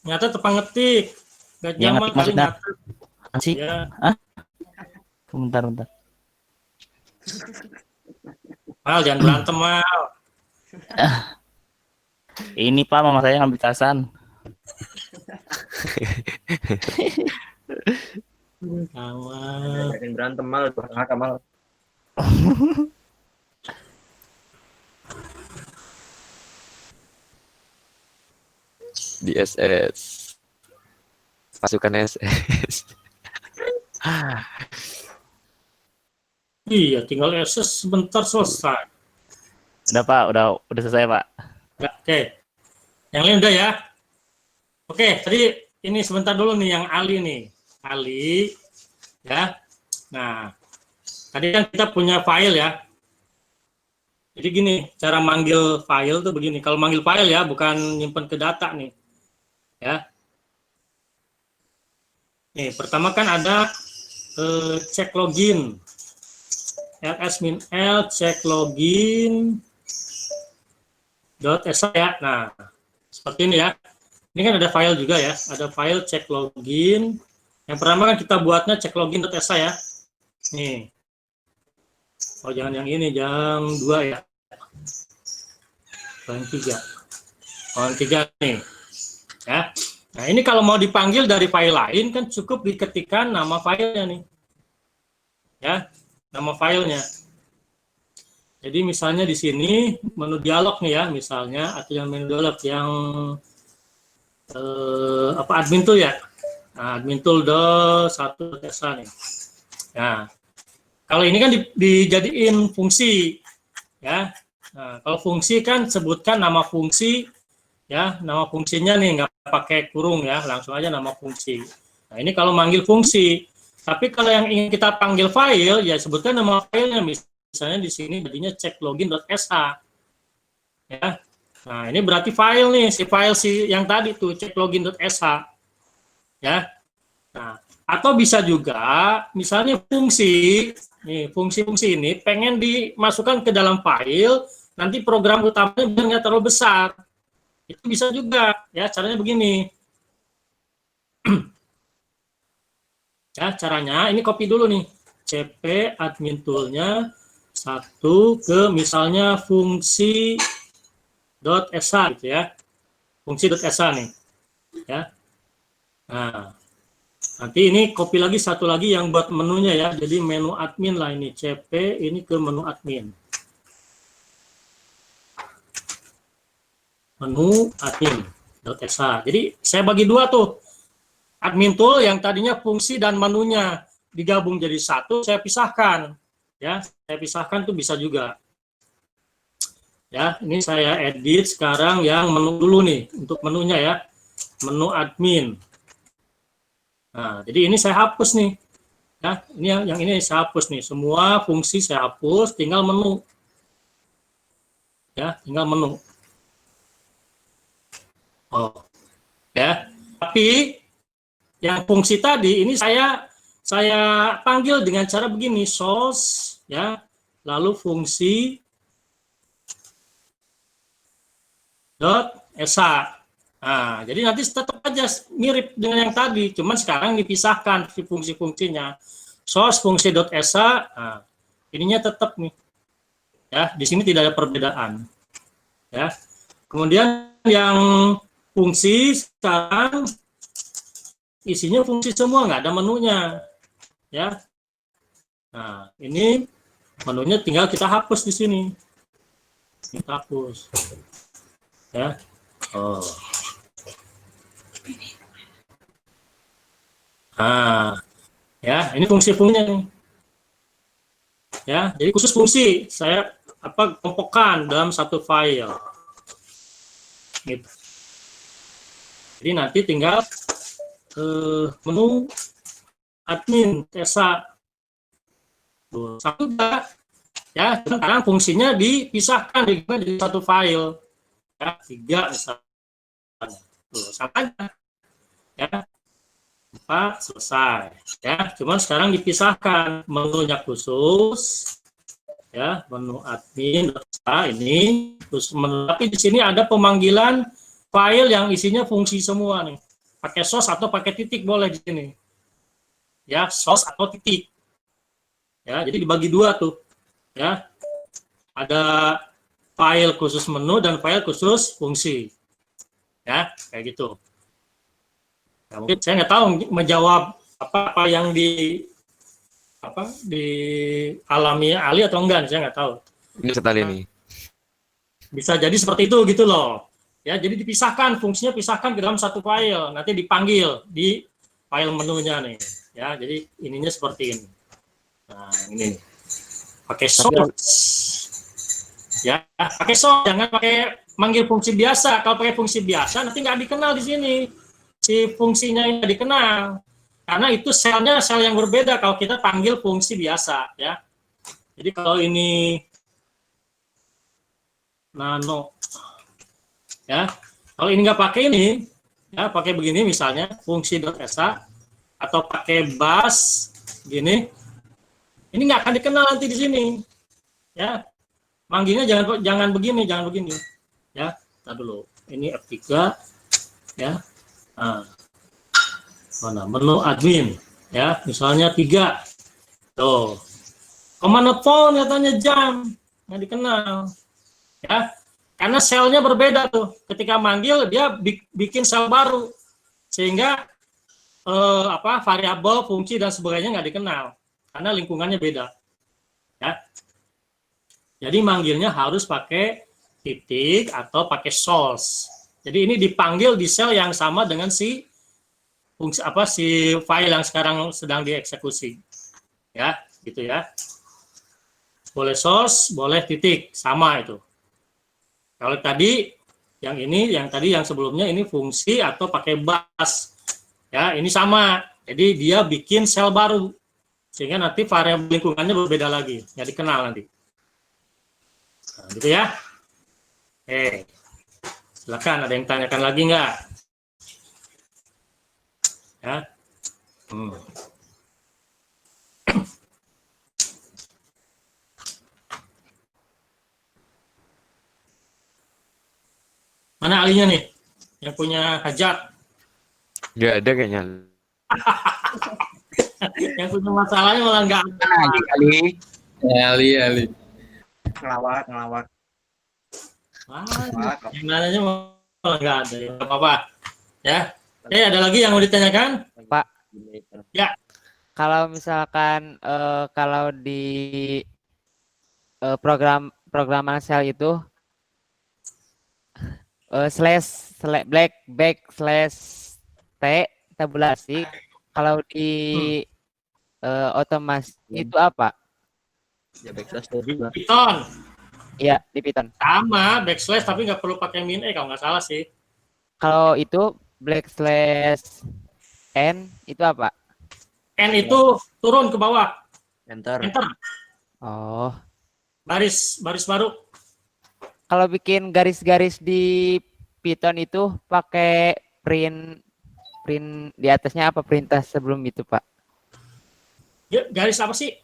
Nyata tepang ngetik. Gak Yang jaman ngetik kali maksudnya. nyata. Sih? Ya. Hah? Bentar. Mal, jangan berantem, Mal. Ini Pak, mama saya ngambil casan. Kawan. Jangan berantem mal, durhaka mal. Di SS. Pasukan SS. Iya, tinggal SS sebentar selesai. Udah Pak, udah selesai Pak. Ya, oke. Yang lain udah ya. Oke, tadi ini sebentar dulu nih yang Ali nih. Ali, ya. Nah, tadi kan kita punya file ya. Jadi gini, cara manggil file tuh begini. Kalau manggil file ya, bukan nyimpen ke data nih. Ya. Nih, pertama kan ada cek login. ls-l cek login .sh ya. Nah, seperti ini ya. Ini kan ada file juga ya. Ada file cek login. Yang pertama kan kita buatnya cek login.sh ya. Nih. Oh, jangan yang ini, yang 2 ya. Yang 3. Oh, yang 3 nih. Ya. Nah, ini kalau mau dipanggil dari file lain kan cukup diketikkan nama filenya nih. Ya, nama filenya. Jadi misalnya di sini menu dialog nih ya, misalnya atau yang menu dialog yang admin tool ya. Nah, admin tool .1.sh nih. Nah, kalau ini kan dijadiin fungsi ya. Nah, kalau fungsi kan sebutkan nama fungsi ya, nama fungsinya nih nggak pakai kurung ya, langsung aja nama fungsi. Nah, ini kalau manggil fungsi. Tapi kalau yang ingin kita panggil file ya sebutkan nama filenya, misalnya di sini jadinya cek login.sh ya. Nah, ini berarti file nih, file yang tadi tuh cek login.sh ya. Nah, atau bisa juga misalnya fungsi nih, fungsi-fungsi ini pengen dimasukkan ke dalam file, nanti program utamanya biar nggak terlalu besar. Itu bisa juga ya, caranya begini. Ya, caranya ini copy dulu nih. CP admin toolnya 1 ke misalnya fungsi .sh gitu ya. Fungsi.sh nih. Ya. Nah, nanti ini copy lagi satu lagi yang buat menunya ya. Jadi menu admin lah ini. CP ini ke menu admin. Menu admin.sh. Jadi saya bagi dua tuh. Admin tool yang tadinya fungsi dan menunya digabung jadi satu, saya pisahkan. Ya, saya pisahkan tuh bisa juga. Ya, ini saya edit sekarang yang menu dulu nih untuk menunya ya. Menu admin. Nah, jadi ini saya hapus nih. Ya, ini yang ini saya hapus nih. Semua fungsi saya hapus, tinggal menu. Ya, tinggal menu. Oh. Ya. Tapi yang fungsi tadi ini saya panggil dengan cara begini, source ya, lalu fungsi .sh. Nah, jadi nanti tetap aja mirip dengan yang tadi, cuman sekarang dipisahkan fungsi-fungsinya. Source fungsi .sh, nah, ininya tetap nih. Ya, di sini tidak ada perbedaan. Ya. Kemudian yang fungsi sekarang isinya fungsi semua, nggak ada menunya, ya. Nah, ini menunya tinggal kita hapus di sini, kita hapus, ya. Oh, nah, ya, ini fungsi-fungsinya nih, ya. Jadi khusus fungsi saya kelompokkan dalam satu file, gitu. Jadi nanti tinggal menu admin TESA satu Ya, sekarang fungsinya dipisahkan jadi satu file. Ya, 3 misalnya. Tuh, sama aja. Ya, 4 selesai. Ya, cuman sekarang dipisahkan menunya khusus. Ya, menu admin ini terus tapi di sini ada pemanggilan file yang isinya fungsi semua nih. Pakai sos atau pakai titik boleh di sini. Ya, sos atau titik. Ya, jadi dibagi dua tuh. Ya. Ada file khusus menu dan file khusus fungsi. Ya, kayak gitu. Ya, mungkin saya nggak tahu menjawab apa yang dialami Ali atau enggak, saya nggak tahu. Ini sekali nih. Bisa jadi seperti itu gitu loh. Ya, jadi dipisahkan, fungsinya pisahkan ke dalam satu file, nanti dipanggil di file menunya nih. Ya, jadi ininya seperti ini. Nah, ini nih. Pakai source. Ya, pakai source, jangan pakai manggil fungsi biasa. Kalau pakai fungsi biasa nanti nggak dikenal di sini. Si fungsinya ini nggak dikenal. Karena itu selnya sel yang berbeda kalau kita panggil fungsi biasa, ya. Jadi kalau ini nano, ya, kalau ini nggak pakai ini, ya, pakai begini misalnya fungsi.sa atau pakai bus gini, ini nggak akan dikenal nanti di sini, ya. Manggilnya jangan begini, ya. Nah dulu, ini F3, ya. Nah, mana menu admin, ya, misalnya 3, tuh, command phone katanya jam, nggak dikenal, ya, karena selnya berbeda tuh, ketika manggil dia bikin sel baru, sehingga variabel, fungsi dan sebagainya nggak dikenal, karena lingkungannya beda, ya, jadi manggilnya harus pakai titik atau pakai source, jadi ini dipanggil di sel yang sama dengan si fungsi si file yang sekarang sedang dieksekusi, ya, gitu ya. Boleh source, boleh titik, sama itu. Kalau tadi yang tadi yang sebelumnya ini fungsi atau pakai bus, ya, ini sama. Jadi dia bikin sel baru, sehingga nanti variabel lingkungannya berbeda lagi, nggak dikenal nanti. Nah, gitu ya. Silakan, ada yang tanyakan lagi nggak? Ya. Mana ahlinya nih? Yang punya hajat? Nggak ada kayaknya. Yang punya masalahnya malah nggak ada. Ali. Ali. Ngelawak. Yang nanya malah nggak ada. Ya, apa-apa. Ya. Ada lagi yang mau ditanyakan? Pak. Ya. Kalau misalkan kalau di programan sel itu /t tabulasi, kalau di otomasi itu apa? Ya backslash juga. Python. Iya, di Python. Sama, backslash tapi nggak perlu pakai min kalau nggak salah sih. Kalau itu /n itu apa? N itu turun ke bawah. Enter. Oh. Baris baru. Kalau bikin garis-garis di Python itu pakai print di atasnya apa, perintah sebelum itu, Pak? Garis apa sih?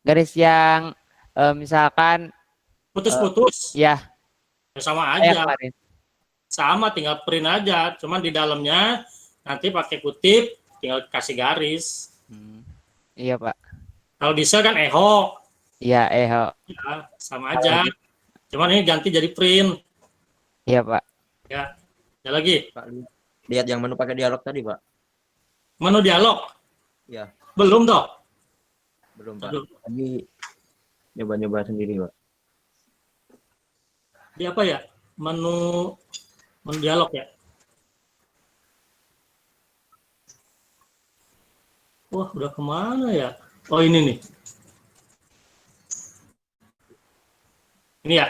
Garis yang misalkan putus-putus. Ya. Sama aja. Sama, tinggal print aja. Cuman di dalamnya nanti pakai kutip, tinggal kasih garis. Iya, Pak. Kalau di sel kan echo. Iya, echo. Ya, sama aja. Cuman ini ganti jadi print. Iya, Pak. Ya. Ada lagi? Pak, lihat yang menu pakai dialog tadi, Pak. Menu dialog? Ya. Belum toh? Belum, Pak. Tadi nyoba-nyoba sendiri, Pak. Di apa ya? Menu dialog ya? Wah, udah kemana ya? Oh, ini nih. Ini ya?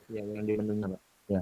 Ya, yang di menunya, Pak. Ya.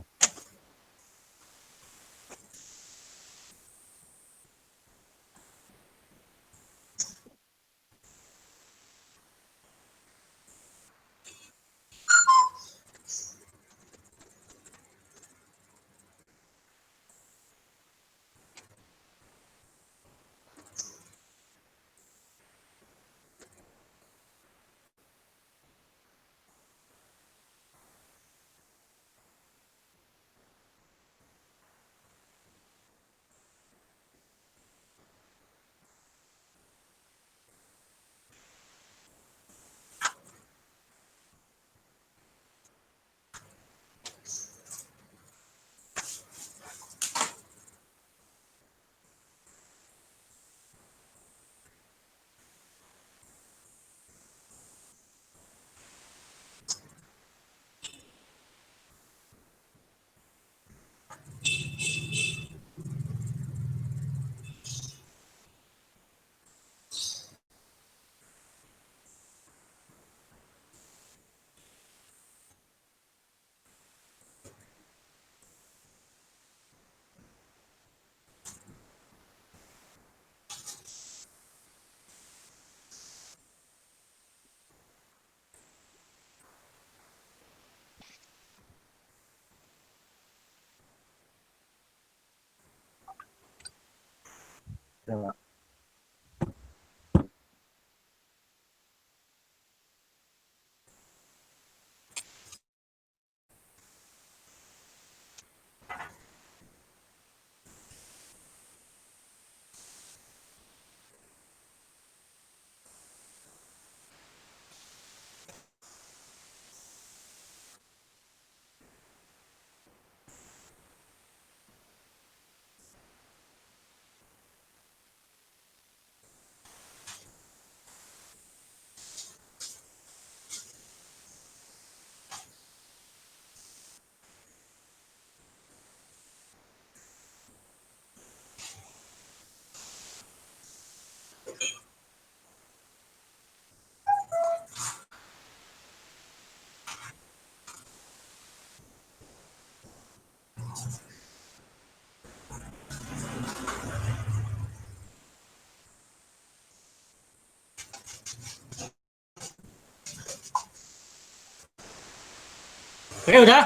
Oke, udah.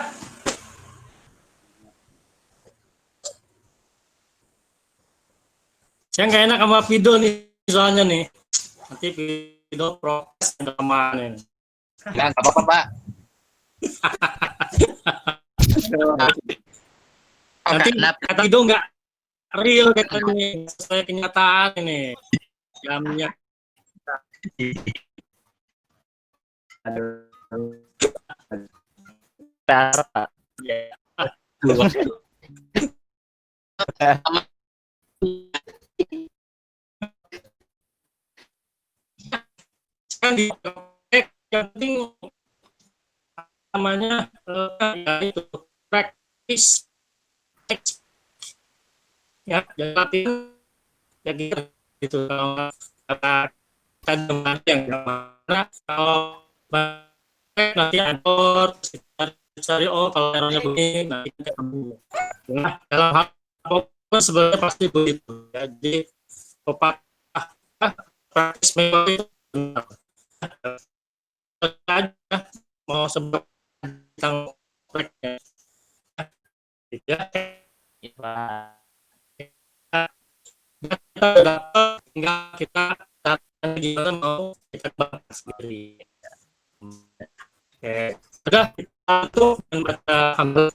Saya nggak enak sama Pido nih soalnya nih. Nanti Pido protes kemana nih. Ya, nggak apa-apa, Pak. Nanti kata Pido nggak real katanya, sesuai kenyataan ini. Jamnya. Pak. Ya. Kan di yang penting namanya ya itu practice ya latihan ya gitu kalau kata kandungan yang mana kalau nanti atur cari oh kalau errornya begini nanti kita ketemu nah dalam hal apapun sebenarnya pasti begitu jadi praktis memang itu benar aja mau sebut tentang tracknya ya kita dapat tinggal kita gimana mau kita bahas sendiri oke udah kita tuh dan baca hamil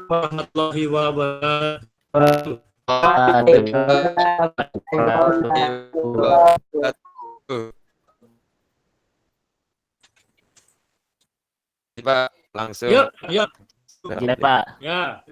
warahmatullahi wabarakatuh. Pak, langsung. Yuk, yuk. Gila, Pak. Ya.